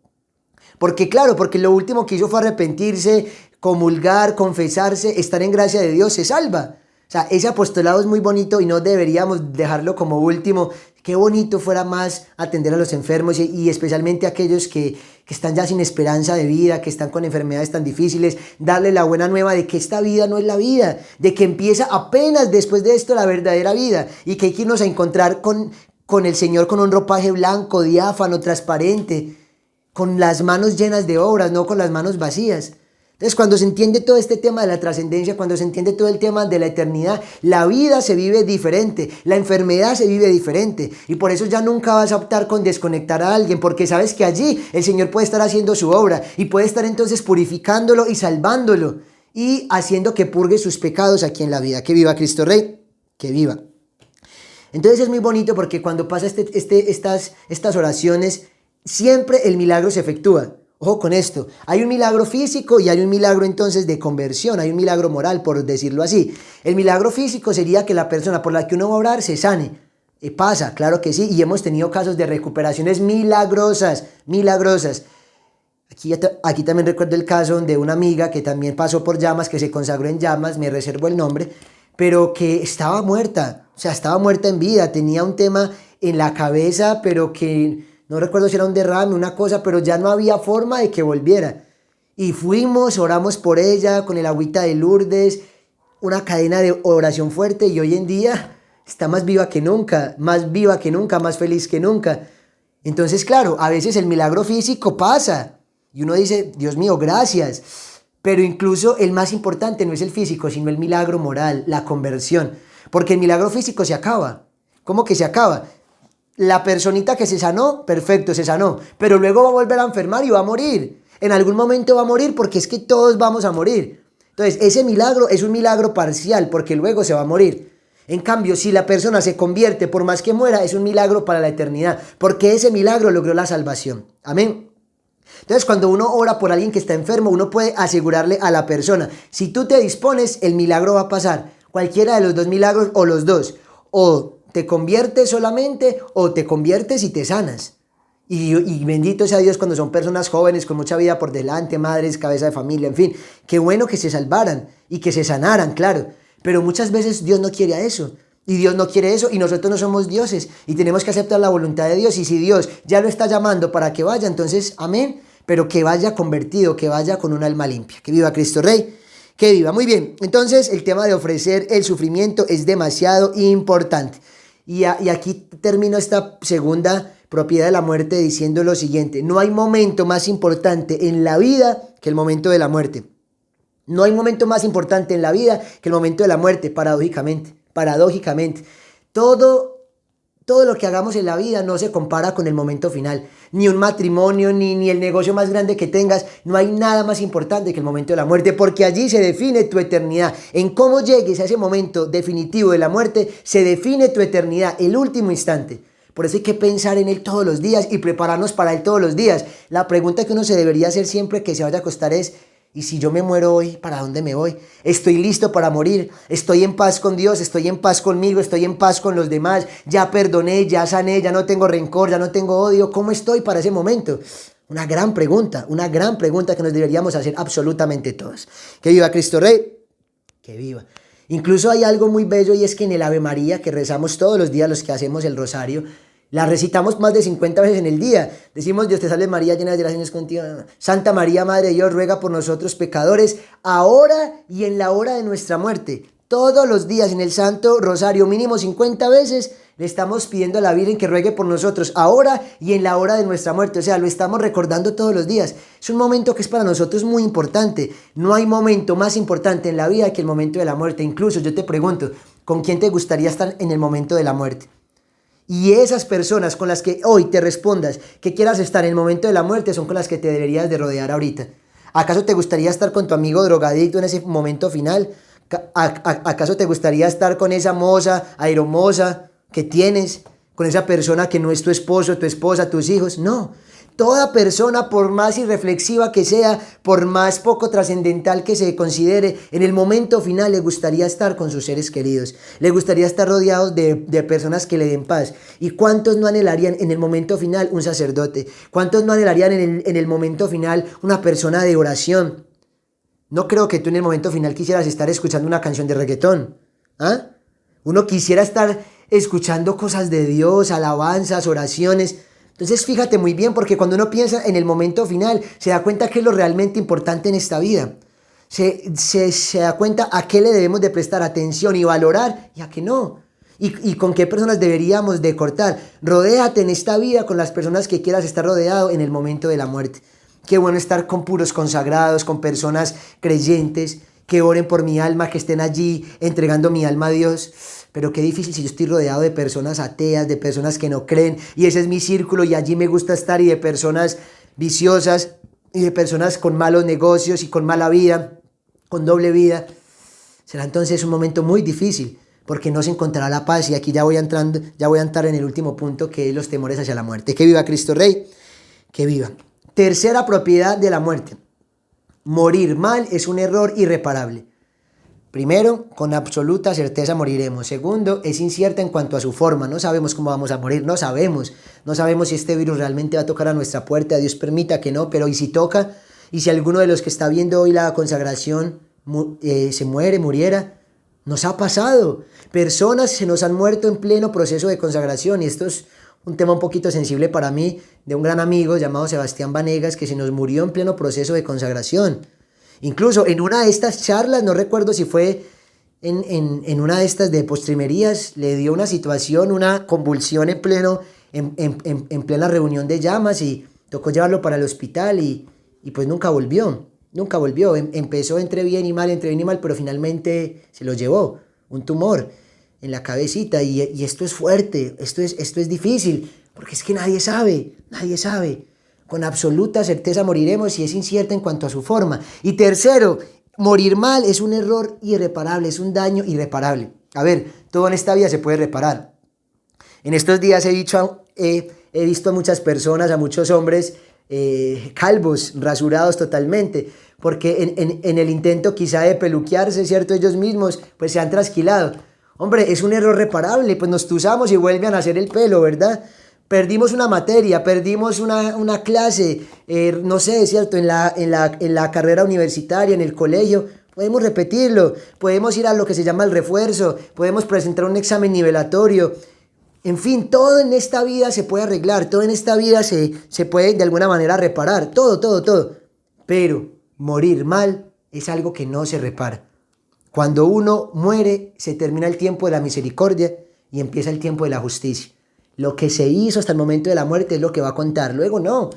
Porque lo último que hizo fue arrepentirse, comulgar, confesarse, estar en gracia de Dios, se salva. O sea, ese apostolado es muy bonito y no deberíamos dejarlo como último. Qué bonito fuera más atender a los enfermos y especialmente a aquellos que están ya sin esperanza de vida, que están con enfermedades tan difíciles, darle la buena nueva de que esta vida no es la vida, de que empieza apenas después de esto la verdadera vida y que hay que irnos a encontrar con el Señor con un ropaje blanco, diáfano, transparente, con las manos llenas de obras, no con las manos vacías. Entonces, cuando se entiende todo este tema de la trascendencia, cuando se entiende todo el tema de la eternidad, la vida se vive diferente, la enfermedad se vive diferente, y por eso ya nunca vas a optar con desconectar a alguien, porque sabes que allí el Señor puede estar haciendo su obra y puede estar entonces purificándolo y salvándolo y haciendo que purgue sus pecados aquí en la vida. Que viva Cristo Rey, que viva. Entonces es muy bonito porque cuando pasa estas oraciones, siempre el milagro se efectúa. Ojo con esto, hay un milagro físico y hay un milagro entonces de conversión, hay un milagro moral, por decirlo así. El milagro físico sería que la persona por la que uno va a orar se sane. Pasa, claro que sí, y hemos tenido casos de recuperaciones milagrosas. Aquí también recuerdo el caso de una amiga que también pasó por llamas, que se consagró en llamas, me reservo el nombre, pero que estaba muerta, o sea, estaba muerta en vida, tenía un tema en la cabeza, pero que no recuerdo si era un derrame, una cosa, pero ya no había forma de que volviera. Y fuimos, oramos por ella con el agüita de Lourdes, una cadena de oración fuerte, y hoy en día está más viva que nunca, más feliz que nunca. Entonces, claro, a veces el milagro físico pasa y uno dice, Dios mío, gracias. Pero incluso el más importante no es el físico, sino el milagro moral, la conversión. Porque el milagro físico se acaba. ¿Cómo que se acaba? La personita que se sanó, perfecto, se sanó, pero luego va a volver a enfermar y va a morir. En algún momento va a morir, porque es que todos vamos a morir. Entonces, ese milagro es un milagro parcial, porque luego se va a morir. En cambio, si la persona se convierte, por más que muera, es un milagro para la eternidad, porque ese milagro logró la salvación. Amén. Entonces, cuando uno ora por alguien que está enfermo, uno puede asegurarle a la persona, si tú te dispones, el milagro va a pasar. Cualquiera de los dos milagros o los dos. O te conviertes solamente o te conviertes y te sanas. Y bendito sea Dios cuando son personas jóvenes con mucha vida por delante, madres, cabeza de familia, en fin. Qué bueno que se salvaran y que se sanaran, claro. Pero muchas veces Dios no quiere a eso. Y Dios no quiere eso y nosotros no somos dioses. Y tenemos que aceptar la voluntad de Dios. Y si Dios ya lo está llamando para que vaya, entonces amén. Pero que vaya convertido, que vaya con un alma limpia. Que viva Cristo Rey. Que viva. Muy bien. Entonces el tema de ofrecer el sufrimiento es demasiado importante. Y aquí termino esta segunda propiedad de la muerte diciendo lo siguiente. No hay momento más importante en la vida que el momento de la muerte. No hay momento más importante en la vida que el momento de la muerte, paradójicamente. Todo lo que hagamos en la vida no se compara con el momento final. ni un matrimonio, ni el negocio más grande que tengas. No hay nada más importante que el momento de la muerte, porque allí se define tu eternidad. En cómo llegues a ese momento definitivo de la muerte, se define tu eternidad, el último instante. Por eso hay que pensar en Él todos los días y prepararnos para Él todos los días. La pregunta que uno se debería hacer siempre que se vaya a acostar es: ¿y si yo me muero hoy, para dónde me voy? ¿Estoy listo para morir? ¿Estoy en paz con Dios? ¿Estoy en paz conmigo? ¿Estoy en paz con los demás? ¿Ya perdoné? ¿Ya sané? ¿Ya no tengo rencor? ¿Ya no tengo odio? ¿Cómo estoy para ese momento? Una gran pregunta que nos deberíamos hacer absolutamente todos. Que viva Cristo Rey, que viva. Incluso hay algo muy bello, y es que en el Ave María, que rezamos todos los días los que hacemos el rosario, la recitamos más de 50 veces en el día. Decimos: Dios te salve María, llena de gracia, el Señor es contigo. Santa María, Madre de Dios, ruega por nosotros pecadores, ahora y en la hora de nuestra muerte. Todos los días en el Santo Rosario, mínimo 50 veces, le estamos pidiendo a la Virgen que ruegue por nosotros, ahora y en la hora de nuestra muerte. O sea, lo estamos recordando todos los días. Es un momento que es para nosotros muy importante. No hay momento más importante en la vida que el momento de la muerte. Incluso yo te pregunto: ¿con quién te gustaría estar en el momento de la muerte? Y esas personas con las que hoy te respondas que quieras estar en el momento de la muerte son con las que te deberías de rodear ahorita. ¿Acaso te gustaría estar con tu amigo drogadicto en ese momento final? ¿Acaso te gustaría estar con esa moza, aeromoza que tienes? ¿Con esa persona que no es tu esposo, tu esposa, tus hijos? No. Toda persona, por más irreflexiva que sea, por más poco trascendental que se considere, en el momento final le gustaría estar con sus seres queridos. Le gustaría estar rodeado de personas que le den paz. ¿Y cuántos no anhelarían en el momento final un sacerdote? ¿Cuántos no anhelarían en el momento final una persona de oración? No creo que tú en el momento final quisieras estar escuchando una canción de reggaetón. ¿Ah? Uno quisiera estar escuchando cosas de Dios, alabanzas, oraciones. Entonces fíjate muy bien, porque cuando uno piensa en el momento final, se da cuenta que es lo realmente importante en esta vida. Se da cuenta a qué le debemos de prestar atención y valorar, y a qué no. Y con qué personas deberíamos de cortar. Rodéate en esta vida con las personas que quieras estar rodeado en el momento de la muerte. Qué bueno estar con puros consagrados, con personas creyentes, que oren por mi alma, que estén allí entregando mi alma a Dios. Pero qué difícil si yo estoy rodeado de personas ateas, de personas que no creen, y ese es mi círculo y allí me gusta estar, y de personas viciosas, y de personas con malos negocios y con mala vida, con doble vida. Será entonces un momento muy difícil, porque no se encontrará la paz. Y aquí ya voy a entrar en el último punto, que es los temores hacia la muerte. Que viva Cristo Rey, que viva. Tercera propiedad de la muerte: morir mal es un error irreparable. Primero, con absoluta certeza moriremos. Segundo, es incierta en cuanto a su forma. No sabemos cómo vamos a morir, no sabemos si este virus realmente va a tocar a nuestra puerta. Dios permita que no, pero ¿y si toca? ¿Y si alguno de los que está viendo hoy la consagración muriera? Nos ha pasado. Personas se nos han muerto en pleno proceso de consagración, y esto es un tema un poquito sensible para mí, de un gran amigo llamado Sebastián Vanegas, que se nos murió en pleno proceso de consagración. Incluso en una de estas charlas, no recuerdo si fue en una de estas de postrimerías, le dio una situación, una convulsión en plena reunión de llamas, y tocó llevarlo para el hospital, y pues nunca volvió. Empezó entre bien y mal, pero finalmente se lo llevó, un tumor en la cabecita, y esto es fuerte, esto es difícil, porque es que nadie sabe. Con absoluta certeza moriremos, y es incierta en cuanto a su forma. Y tercero, morir mal es un error irreparable, es un daño irreparable. A ver, todo en esta vida se puede reparar. En estos días he visto a muchas personas, a muchos hombres calvos, rasurados totalmente, porque en el intento quizá de peluquearse, ¿cierto? Ellos mismos pues se han trasquilado. Hombre, es un error reparable, pues nos tuzamos y vuelve a nacer el pelo, ¿verdad? Perdimos una materia, perdimos una clase, no sé, ¿cierto? En la carrera universitaria, en el colegio, podemos repetirlo, podemos ir a lo que se llama el refuerzo, podemos presentar un examen nivelatorio. En fin, todo en esta vida se puede arreglar, todo en esta vida se puede de alguna manera reparar, todo. Pero morir mal es algo que no se repara. Cuando uno muere, se termina el tiempo de la misericordia y empieza el tiempo de la justicia. Lo que se hizo hasta el momento de la muerte es lo que va a contar. Luego no.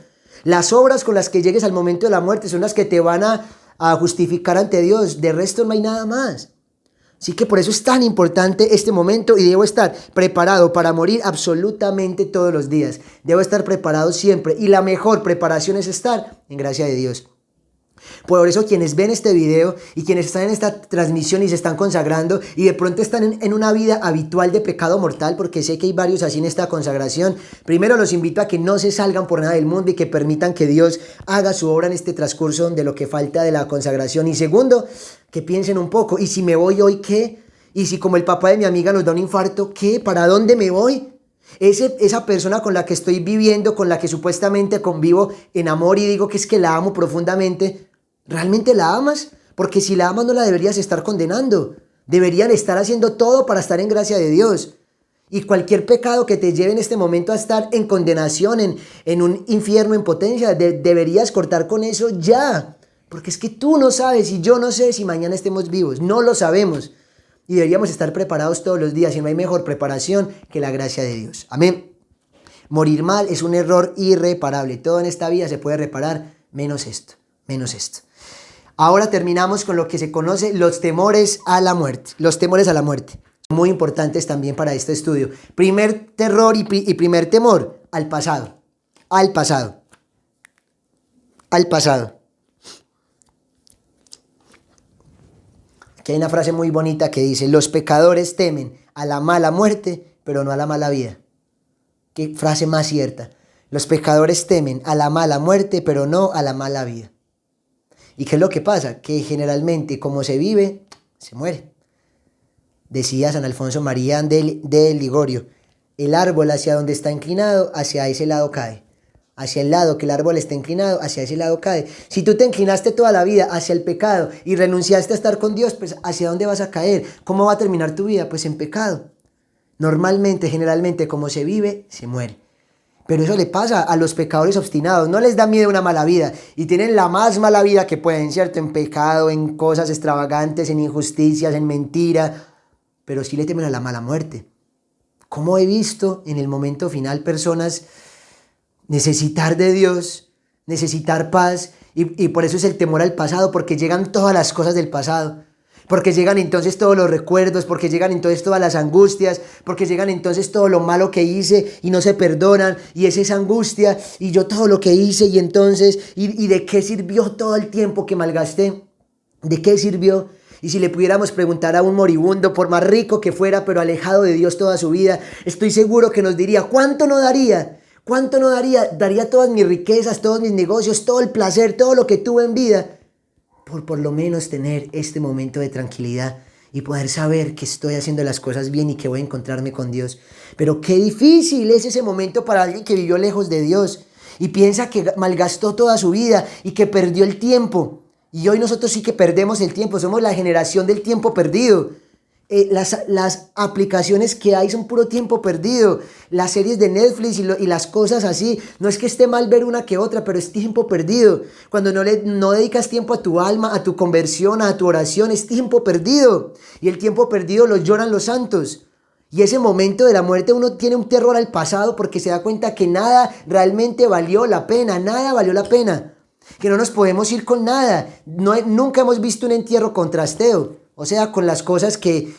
Las obras con las que llegues al momento de la muerte son las que te van a justificar ante Dios. De resto no hay nada más. Así que por eso es tan importante este momento y debo estar preparado para morir absolutamente todos los días. Debo estar preparado siempre y la mejor preparación es estar en gracia de Dios. Por eso quienes ven este video y quienes están en esta transmisión y se están consagrando y de pronto están en una vida habitual de pecado mortal, porque sé que hay varios así en esta consagración, primero los invito a que no se salgan por nada del mundo y que permitan que Dios haga su obra en este transcurso de lo que falta de la consagración. Y segundo, que piensen un poco, ¿y si me voy hoy qué? ¿Y si como el papá de mi amiga nos da un infarto, qué? ¿Para dónde me voy? Esa persona con la que estoy viviendo, con la que supuestamente convivo en amor y digo que es que la amo profundamente, ¿realmente la amas? Porque si la amas no la deberías estar condenando. Deberían estar haciendo todo para estar en gracia de Dios. Y cualquier pecado que te lleve en este momento a estar en condenación, en un infierno en potencia, deberías cortar con eso ya. Porque es que tú no sabes y yo no sé si mañana estemos vivos. No lo sabemos. Y deberíamos estar preparados todos los días y no hay mejor preparación que la gracia de Dios. Amén. Morir mal es un error irreparable. Todo en esta vida se puede reparar, menos esto, menos esto. Ahora terminamos con lo que se conoce los temores a la muerte. Los temores a la muerte. Muy importantes también para este estudio. Primer terror y primer temor al pasado. Al pasado. Al pasado. Aquí hay una frase muy bonita que dice: los pecadores temen a la mala muerte, pero no a la mala vida. Qué frase más cierta. Los pecadores temen a la mala muerte, pero no a la mala vida. ¿Y qué es lo que pasa? Que generalmente como se vive, se muere. Decía San Alfonso María de Ligorio: el árbol hacia donde está inclinado, hacia ese lado cae. Hacia el lado que el árbol está inclinado, hacia ese lado cae. Si tú te inclinaste toda la vida hacia el pecado y renunciaste a estar con Dios, pues ¿hacia dónde vas a caer? ¿Cómo va a terminar tu vida? Pues en pecado. Normalmente, generalmente, como se vive, se muere. Pero eso le pasa a los pecadores obstinados. No les da miedo una mala vida y tienen la más mala vida que pueden, ¿cierto? En pecado, en cosas extravagantes, en injusticias, en mentira. Pero sí le temen a la mala muerte. ¿Cómo he visto en el momento final personas necesitar de Dios, necesitar paz? Y por eso es el temor al pasado, porque llegan todas las cosas del pasado. Porque llegan entonces todos los recuerdos, porque llegan entonces todas las angustias, porque llegan entonces todo lo malo que hice y no se perdonan, y es esa angustia, y yo todo lo que hice, y entonces, ¿y de qué sirvió todo el tiempo que malgasté? ¿De qué sirvió? Y si le pudiéramos preguntar a un moribundo, por más rico que fuera, pero alejado de Dios toda su vida, estoy seguro que nos diría: ¿cuánto no daría? ¿Cuánto no daría? Daría todas mis riquezas, todos mis negocios, todo el placer, todo lo que tuve en vida, por lo menos tener este momento de tranquilidad y poder saber que estoy haciendo las cosas bien y que voy a encontrarme con Dios. Pero qué difícil es ese momento para alguien que vivió lejos de Dios y piensa que malgastó toda su vida y que perdió el tiempo. Y hoy nosotros sí que perdemos el tiempo, somos la generación del tiempo perdido. Las aplicaciones que hay son puro tiempo perdido. Las series de Netflix y las cosas así, no es que esté mal ver una que otra, pero es tiempo perdido. Cuando no dedicas tiempo a tu alma, a tu conversión, a tu oración, es tiempo perdido. Y el tiempo perdido lo lloran los santos. Y ese momento de la muerte uno tiene un terror al pasado porque se da cuenta que nada realmente valió la pena, nada valió la pena. Que no nos podemos ir con nada. Nunca hemos visto un entierro con trasteo. O sea, con las cosas que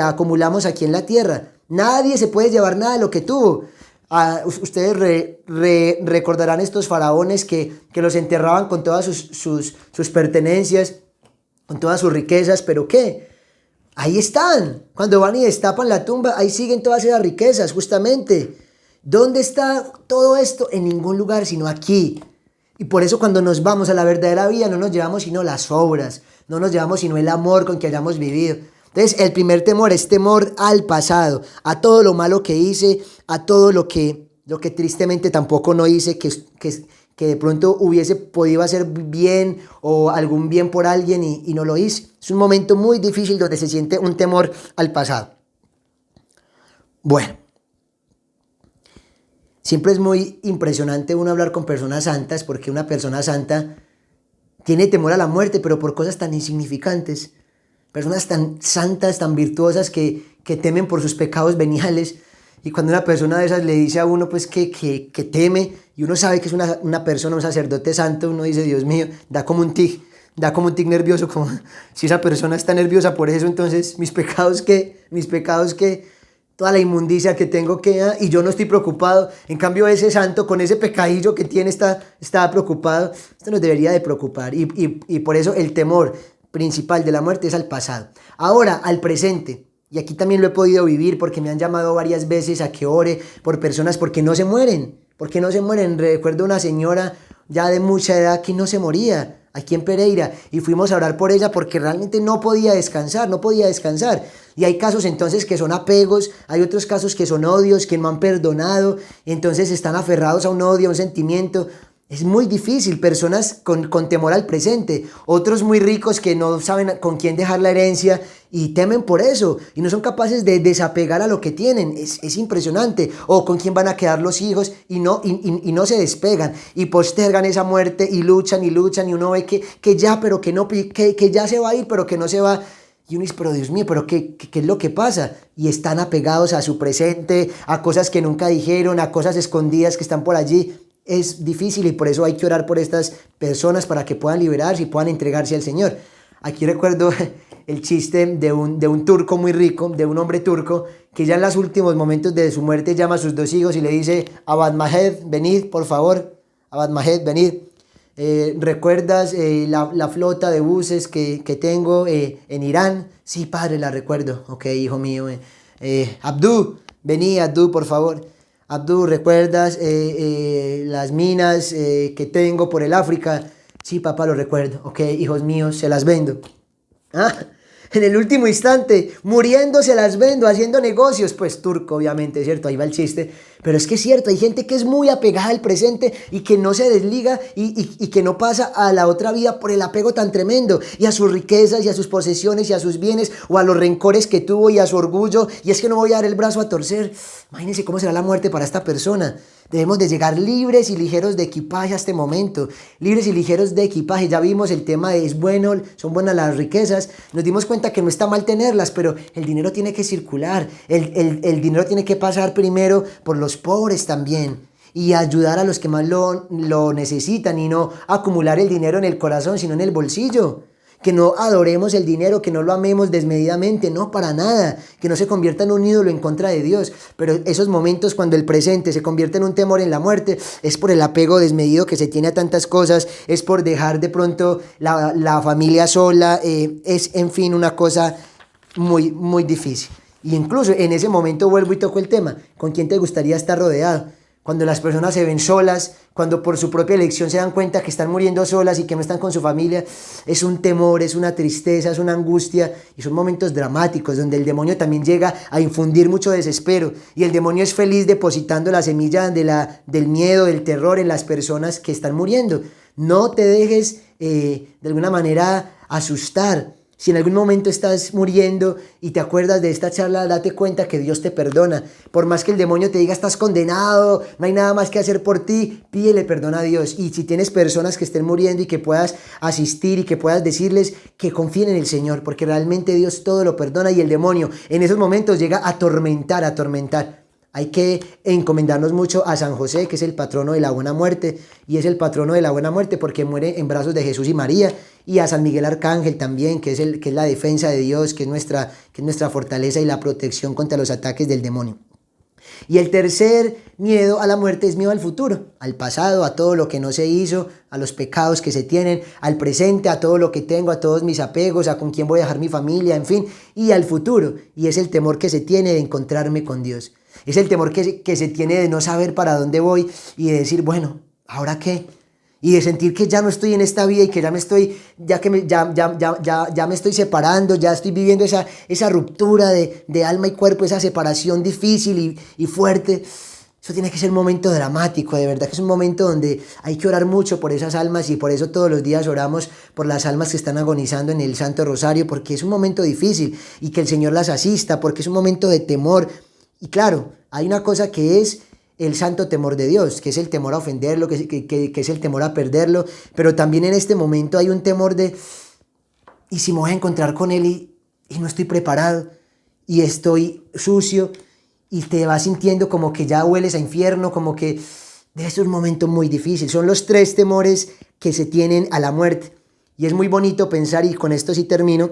acumulamos aquí en la tierra. Nadie se puede llevar nada de lo que tuvo. Ustedes recordarán estos faraones que los enterraban con todas sus pertenencias, con todas sus riquezas. ¿Pero qué? Ahí están. Cuando van y destapan la tumba, ahí siguen todas esas riquezas, justamente. ¿Dónde está todo esto? En ningún lugar, sino aquí. Y por eso cuando nos vamos a la verdadera vida no nos llevamos sino las obras, no nos llevamos sino el amor con que hayamos vivido. Entonces el primer temor es temor al pasado, a todo lo malo que hice, a todo lo que tristemente tampoco no hice, que de pronto hubiese podido hacer bien o algún bien por alguien y no lo hice. Es un momento muy difícil donde se siente un temor al pasado. Bueno. Siempre es muy impresionante uno hablar con personas santas, porque una persona santa tiene temor a la muerte, pero por cosas tan insignificantes. Personas tan santas, tan virtuosas que temen por sus pecados veniales. Y cuando una persona de esas le dice a uno pues que teme, y uno sabe que es una persona, un sacerdote santo, uno dice: Dios mío, da como un tic. da como un tic nervioso, como si esa persona está nerviosa por eso, entonces mis pecados que, toda la inmundicia que tengo que, y yo no estoy preocupado. En cambio ese santo con ese pecadillo que tiene está preocupado. Esto nos debería de preocupar y por eso el temor principal de la muerte es al pasado. Ahora, al presente. Y aquí también lo he podido vivir porque me han llamado varias veces a que ore por personas porque no se mueren. Porque no se mueren. Recuerdo una señora ya de mucha edad que no se moría aquí en Pereira y fuimos a orar por ella porque realmente no podía descansar, no podía descansar. Y hay casos entonces que son apegos, hay otros casos que son odios, que no han perdonado, entonces están aferrados a un odio, a un sentimiento. Es muy difícil, personas con temor al presente, otros muy ricos que no saben con quién dejar la herencia y temen por eso y no son capaces de desapegar a lo que tienen, es impresionante, o con quién van a quedar los hijos y no se despegan y postergan esa muerte y luchan y uno ve que ya, pero que no, que ya se va a ir, pero que no se va. Y uno dice, pero Dios mío, ¿pero qué es lo que pasa? Y están apegados a su presente, a cosas que nunca dijeron, a cosas escondidas que están por allí. Es difícil y por eso hay que orar por estas personas para que puedan liberarse y puedan entregarse al Señor. Aquí recuerdo el chiste de un turco muy rico, de un hombre turco, que ya en los últimos momentos de su muerte llama a sus dos hijos y le dice, Abad Mahed, venid, por favor, Abad Mahed, venid. ¿Recuerdas la flota de buses que tengo en Irán? Sí, padre, la recuerdo. Ok, hijo mío. Abdú, vení, Abdú, por favor. Abdú, ¿recuerdas las minas que tengo por el África? Sí, papá, lo recuerdo. Ok, hijos míos, se las vendo. Ah, en el último instante, muriendo se las vendo, haciendo negocios. Pues turco, obviamente, ¿cierto? Ahí va el chiste. Pero es que es cierto, hay gente que es muy apegada al presente y que no se desliga y que no pasa a la otra vida por el apego tan tremendo y a sus riquezas y a sus posesiones y a sus bienes o a los rencores que tuvo y a su orgullo. Y es que no voy a dar el brazo a torcer. Imagínense cómo será la muerte para esta persona. Debemos de llegar libres y ligeros de equipaje a este momento. Libres y ligeros de equipaje. Ya vimos el tema de son buenas las riquezas. Nos dimos cuenta que no está mal tenerlas, pero el dinero tiene que circular. El dinero tiene que pasar primero por los pobres también. Y ayudar a los que más lo necesitan y no acumular el dinero en el corazón, sino en el bolsillo. Que no adoremos el dinero, que no lo amemos desmedidamente, no, para nada, que no se convierta en un ídolo en contra de Dios. Pero esos momentos cuando el presente se convierte en un temor en la muerte, es por el apego desmedido que se tiene a tantas cosas, es por dejar de pronto la familia sola, es en fin una cosa muy, muy difícil. Y incluso en ese momento vuelvo y toco el tema, ¿con quién te gustaría estar rodeado? Cuando las personas se ven solas, cuando por su propia elección se dan cuenta que están muriendo solas y que no están con su familia, es un temor, es una tristeza, es una angustia y son momentos dramáticos donde el demonio también llega a infundir mucho desespero y el demonio es feliz depositando la semilla del miedo, del terror en las personas que están muriendo. No te dejes de alguna manera asustar. Si en algún momento estás muriendo y te acuerdas de esta charla, date cuenta que Dios te perdona. Por más que el demonio te diga estás condenado, no hay nada más que hacer por ti, pídele perdón a Dios. Y si tienes personas que estén muriendo y que puedas asistir y que puedas decirles que confíen en el Señor, porque realmente Dios todo lo perdona y el demonio en esos momentos llega a atormentar. Hay que encomendarnos mucho a San José, que es el patrono de la buena muerte, y es el patrono de la buena muerte porque muere en brazos de Jesús y María, y a San Miguel Arcángel también, que es la defensa de Dios, que es nuestra fortaleza y la protección contra los ataques del demonio. Y el tercer miedo a la muerte es miedo al futuro, al pasado, a todo lo que no se hizo, a los pecados que se tienen, al presente, a todo lo que tengo, a todos mis apegos, a con quién voy a dejar mi familia, en fin, y al futuro. Y es el temor que se tiene de encontrarme con Dios. Es el temor que se tiene de no saber para dónde voy y de decir, bueno, ¿ahora qué? Y de sentir que ya no estoy en esta vida y que ya me estoy separando, ya estoy viviendo esa ruptura de alma y cuerpo, esa separación difícil y fuerte. Eso tiene que ser un momento dramático, de verdad que es un momento donde hay que orar mucho por esas almas y por eso todos los días oramos por las almas que están agonizando en el Santo Rosario, porque es un momento difícil y que el Señor las asista, porque es un momento de temor. Y claro, hay una cosa que es el santo temor de Dios, que es el temor a ofenderlo, que es el temor a perderlo, pero también en este momento hay un temor de, ¿y si me voy a encontrar con Él y no estoy preparado y estoy sucio? Y te vas sintiendo como que ya hueles a infierno, como que debe ser un momento muy difícil. Son los tres temores que se tienen a la muerte. Y es muy bonito pensar, y con esto sí termino,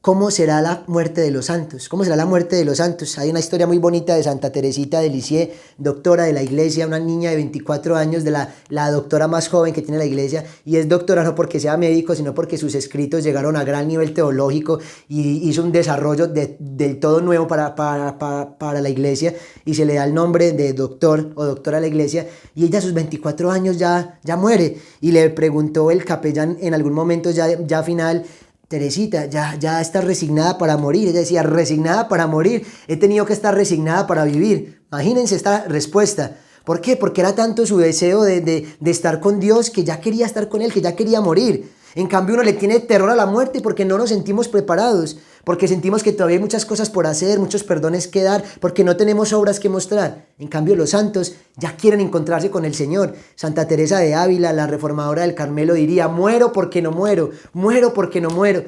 ¿cómo será la muerte de los santos? ¿Cómo será la muerte de los santos? Hay una historia muy bonita de Santa Teresita de Lisieux, doctora de la iglesia, una niña de 24 años, de la doctora más joven que tiene la iglesia, y es doctora no porque sea médico, sino porque sus escritos llegaron a gran nivel teológico y hizo un desarrollo del todo nuevo para la iglesia, y se le da el nombre de doctor o doctora de la iglesia, y ella a sus 24 años ya muere, y le preguntó el capellán en algún momento ya final: Teresita, ya estás resignada para morir. Ella decía: resignada para morir, he tenido que estar resignada para vivir. Imagínense esta respuesta. ¿Por qué? Porque era tanto su deseo de estar con Dios, que ya quería estar con Él, que ya quería morir. En cambio, uno le tiene terror a la muerte porque no nos sentimos preparados, porque sentimos que todavía hay muchas cosas por hacer, muchos perdones que dar, porque no tenemos obras que mostrar. En cambio, los santos ya quieren encontrarse con el Señor. Santa Teresa de Ávila, la reformadora del Carmelo, diría: muero porque no muero, muero porque no muero.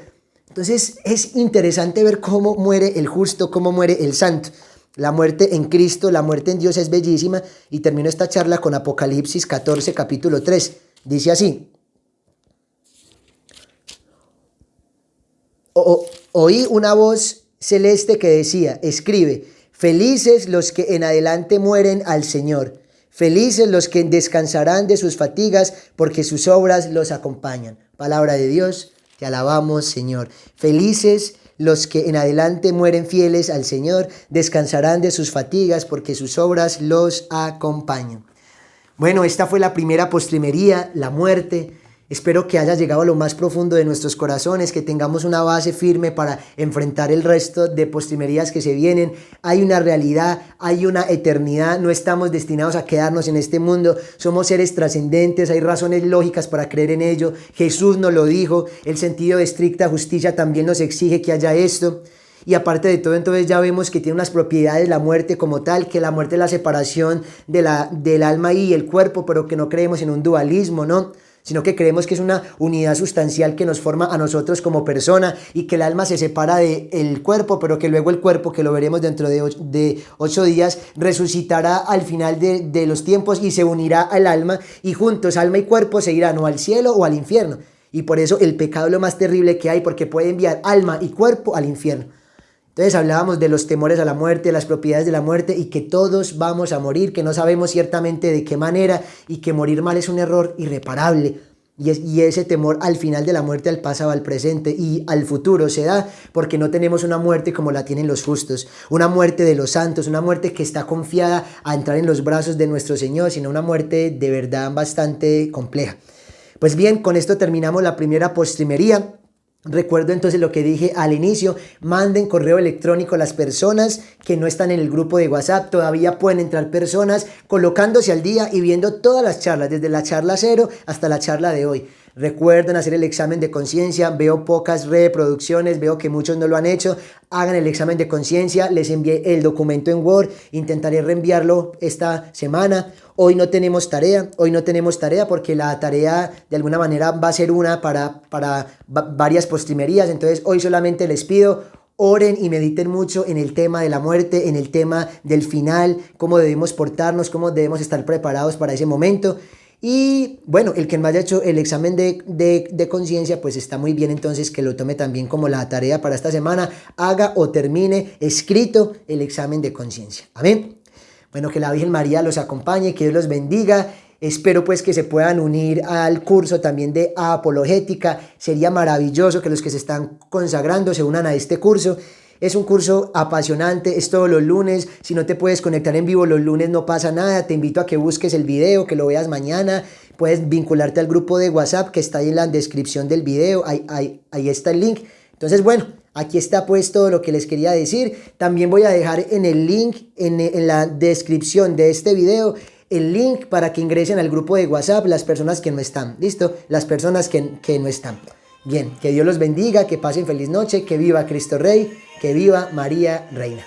Entonces es interesante ver cómo muere el justo, cómo muere el santo. La muerte en Cristo, la muerte en Dios es bellísima. Y termino esta charla con Apocalipsis 14, capítulo 3. Dice así: oí una voz celeste que decía: escribe, felices los que en adelante mueren al Señor, felices los que descansarán de sus fatigas, porque sus obras los acompañan. Palabra de Dios, te alabamos, Señor. Felices los que en adelante mueren fieles al Señor, descansarán de sus fatigas, porque sus obras los acompañan. Bueno, esta fue la primera postrimería, la muerte. Espero que haya llegado a lo más profundo de nuestros corazones, que tengamos una base firme para enfrentar el resto de postrimerías que se vienen. Hay una realidad, hay una eternidad, no estamos destinados a quedarnos en este mundo, somos seres trascendentes, hay razones lógicas para creer en ello. Jesús nos lo dijo, el sentido de estricta justicia también nos exige que haya esto. Y aparte de todo, entonces ya vemos que tiene unas propiedades la muerte como tal, que la muerte es la separación del alma y el cuerpo, pero que no creemos en un dualismo, ¿no? Sino que creemos que es una unidad sustancial que nos forma a nosotros como persona, y que el alma se separa del cuerpo, pero que luego el cuerpo, que lo veremos dentro de 8 días, resucitará al final de los tiempos y se unirá al alma, y juntos alma y cuerpo se irán o al cielo o al infierno. Y por eso el pecado es lo más terrible que hay, porque puede enviar alma y cuerpo al infierno. Entonces hablábamos de los temores a la muerte, las propiedades de la muerte, y que todos vamos a morir, que no sabemos ciertamente de qué manera, y que morir mal es un error irreparable. Y ese temor al final de la muerte, al pasado, al presente y al futuro se da porque no tenemos una muerte como la tienen los justos, una muerte de los santos, una muerte que está confiada a entrar en los brazos de nuestro Señor, sino una muerte de verdad bastante compleja. Pues bien, con esto terminamos la primera postrimería. Recuerdo entonces lo que dije al inicio: manden correo electrónico a las personas que no están en el grupo de WhatsApp. Todavía pueden entrar personas colocándose al día y viendo todas las charlas, desde la charla 0 hasta la charla de hoy. Recuerden hacer el examen de conciencia. Veo pocas reproducciones, veo que muchos no lo han hecho. Hagan el examen de conciencia. Les envié el documento en Word, intentaré reenviarlo esta semana. Hoy no tenemos tarea porque la tarea de alguna manera va a ser una para varias postrimerías. Entonces hoy solamente les pido: oren y mediten mucho en el tema de la muerte, en el tema del final, cómo debemos portarnos, cómo debemos estar preparados para ese momento. Y bueno, el que no haya hecho el examen de conciencia, pues está muy bien entonces que lo tome también como la tarea para esta semana. Haga o termine escrito el examen de conciencia. Amén. Bueno, que la Virgen María los acompañe, que Dios los bendiga. Espero pues que se puedan unir al curso también de apologética. Sería maravilloso que los que se están consagrando se unan a este curso. Es un curso apasionante, es todos los lunes. Si no te puedes conectar en vivo los lunes, no pasa nada. Te invito a que busques el video, que lo veas mañana. Puedes vincularte al grupo de WhatsApp que está ahí en la descripción del video. Ahí está el link. Entonces, bueno, aquí está pues todo lo que les quería decir. También voy a dejar en el link, en la descripción de este video, el link para que ingresen al grupo de WhatsApp las personas que no están. ¿Listo? Las personas que no están. Bien, que Dios los bendiga, que pasen feliz noche, que viva Cristo Rey, que viva María Reina.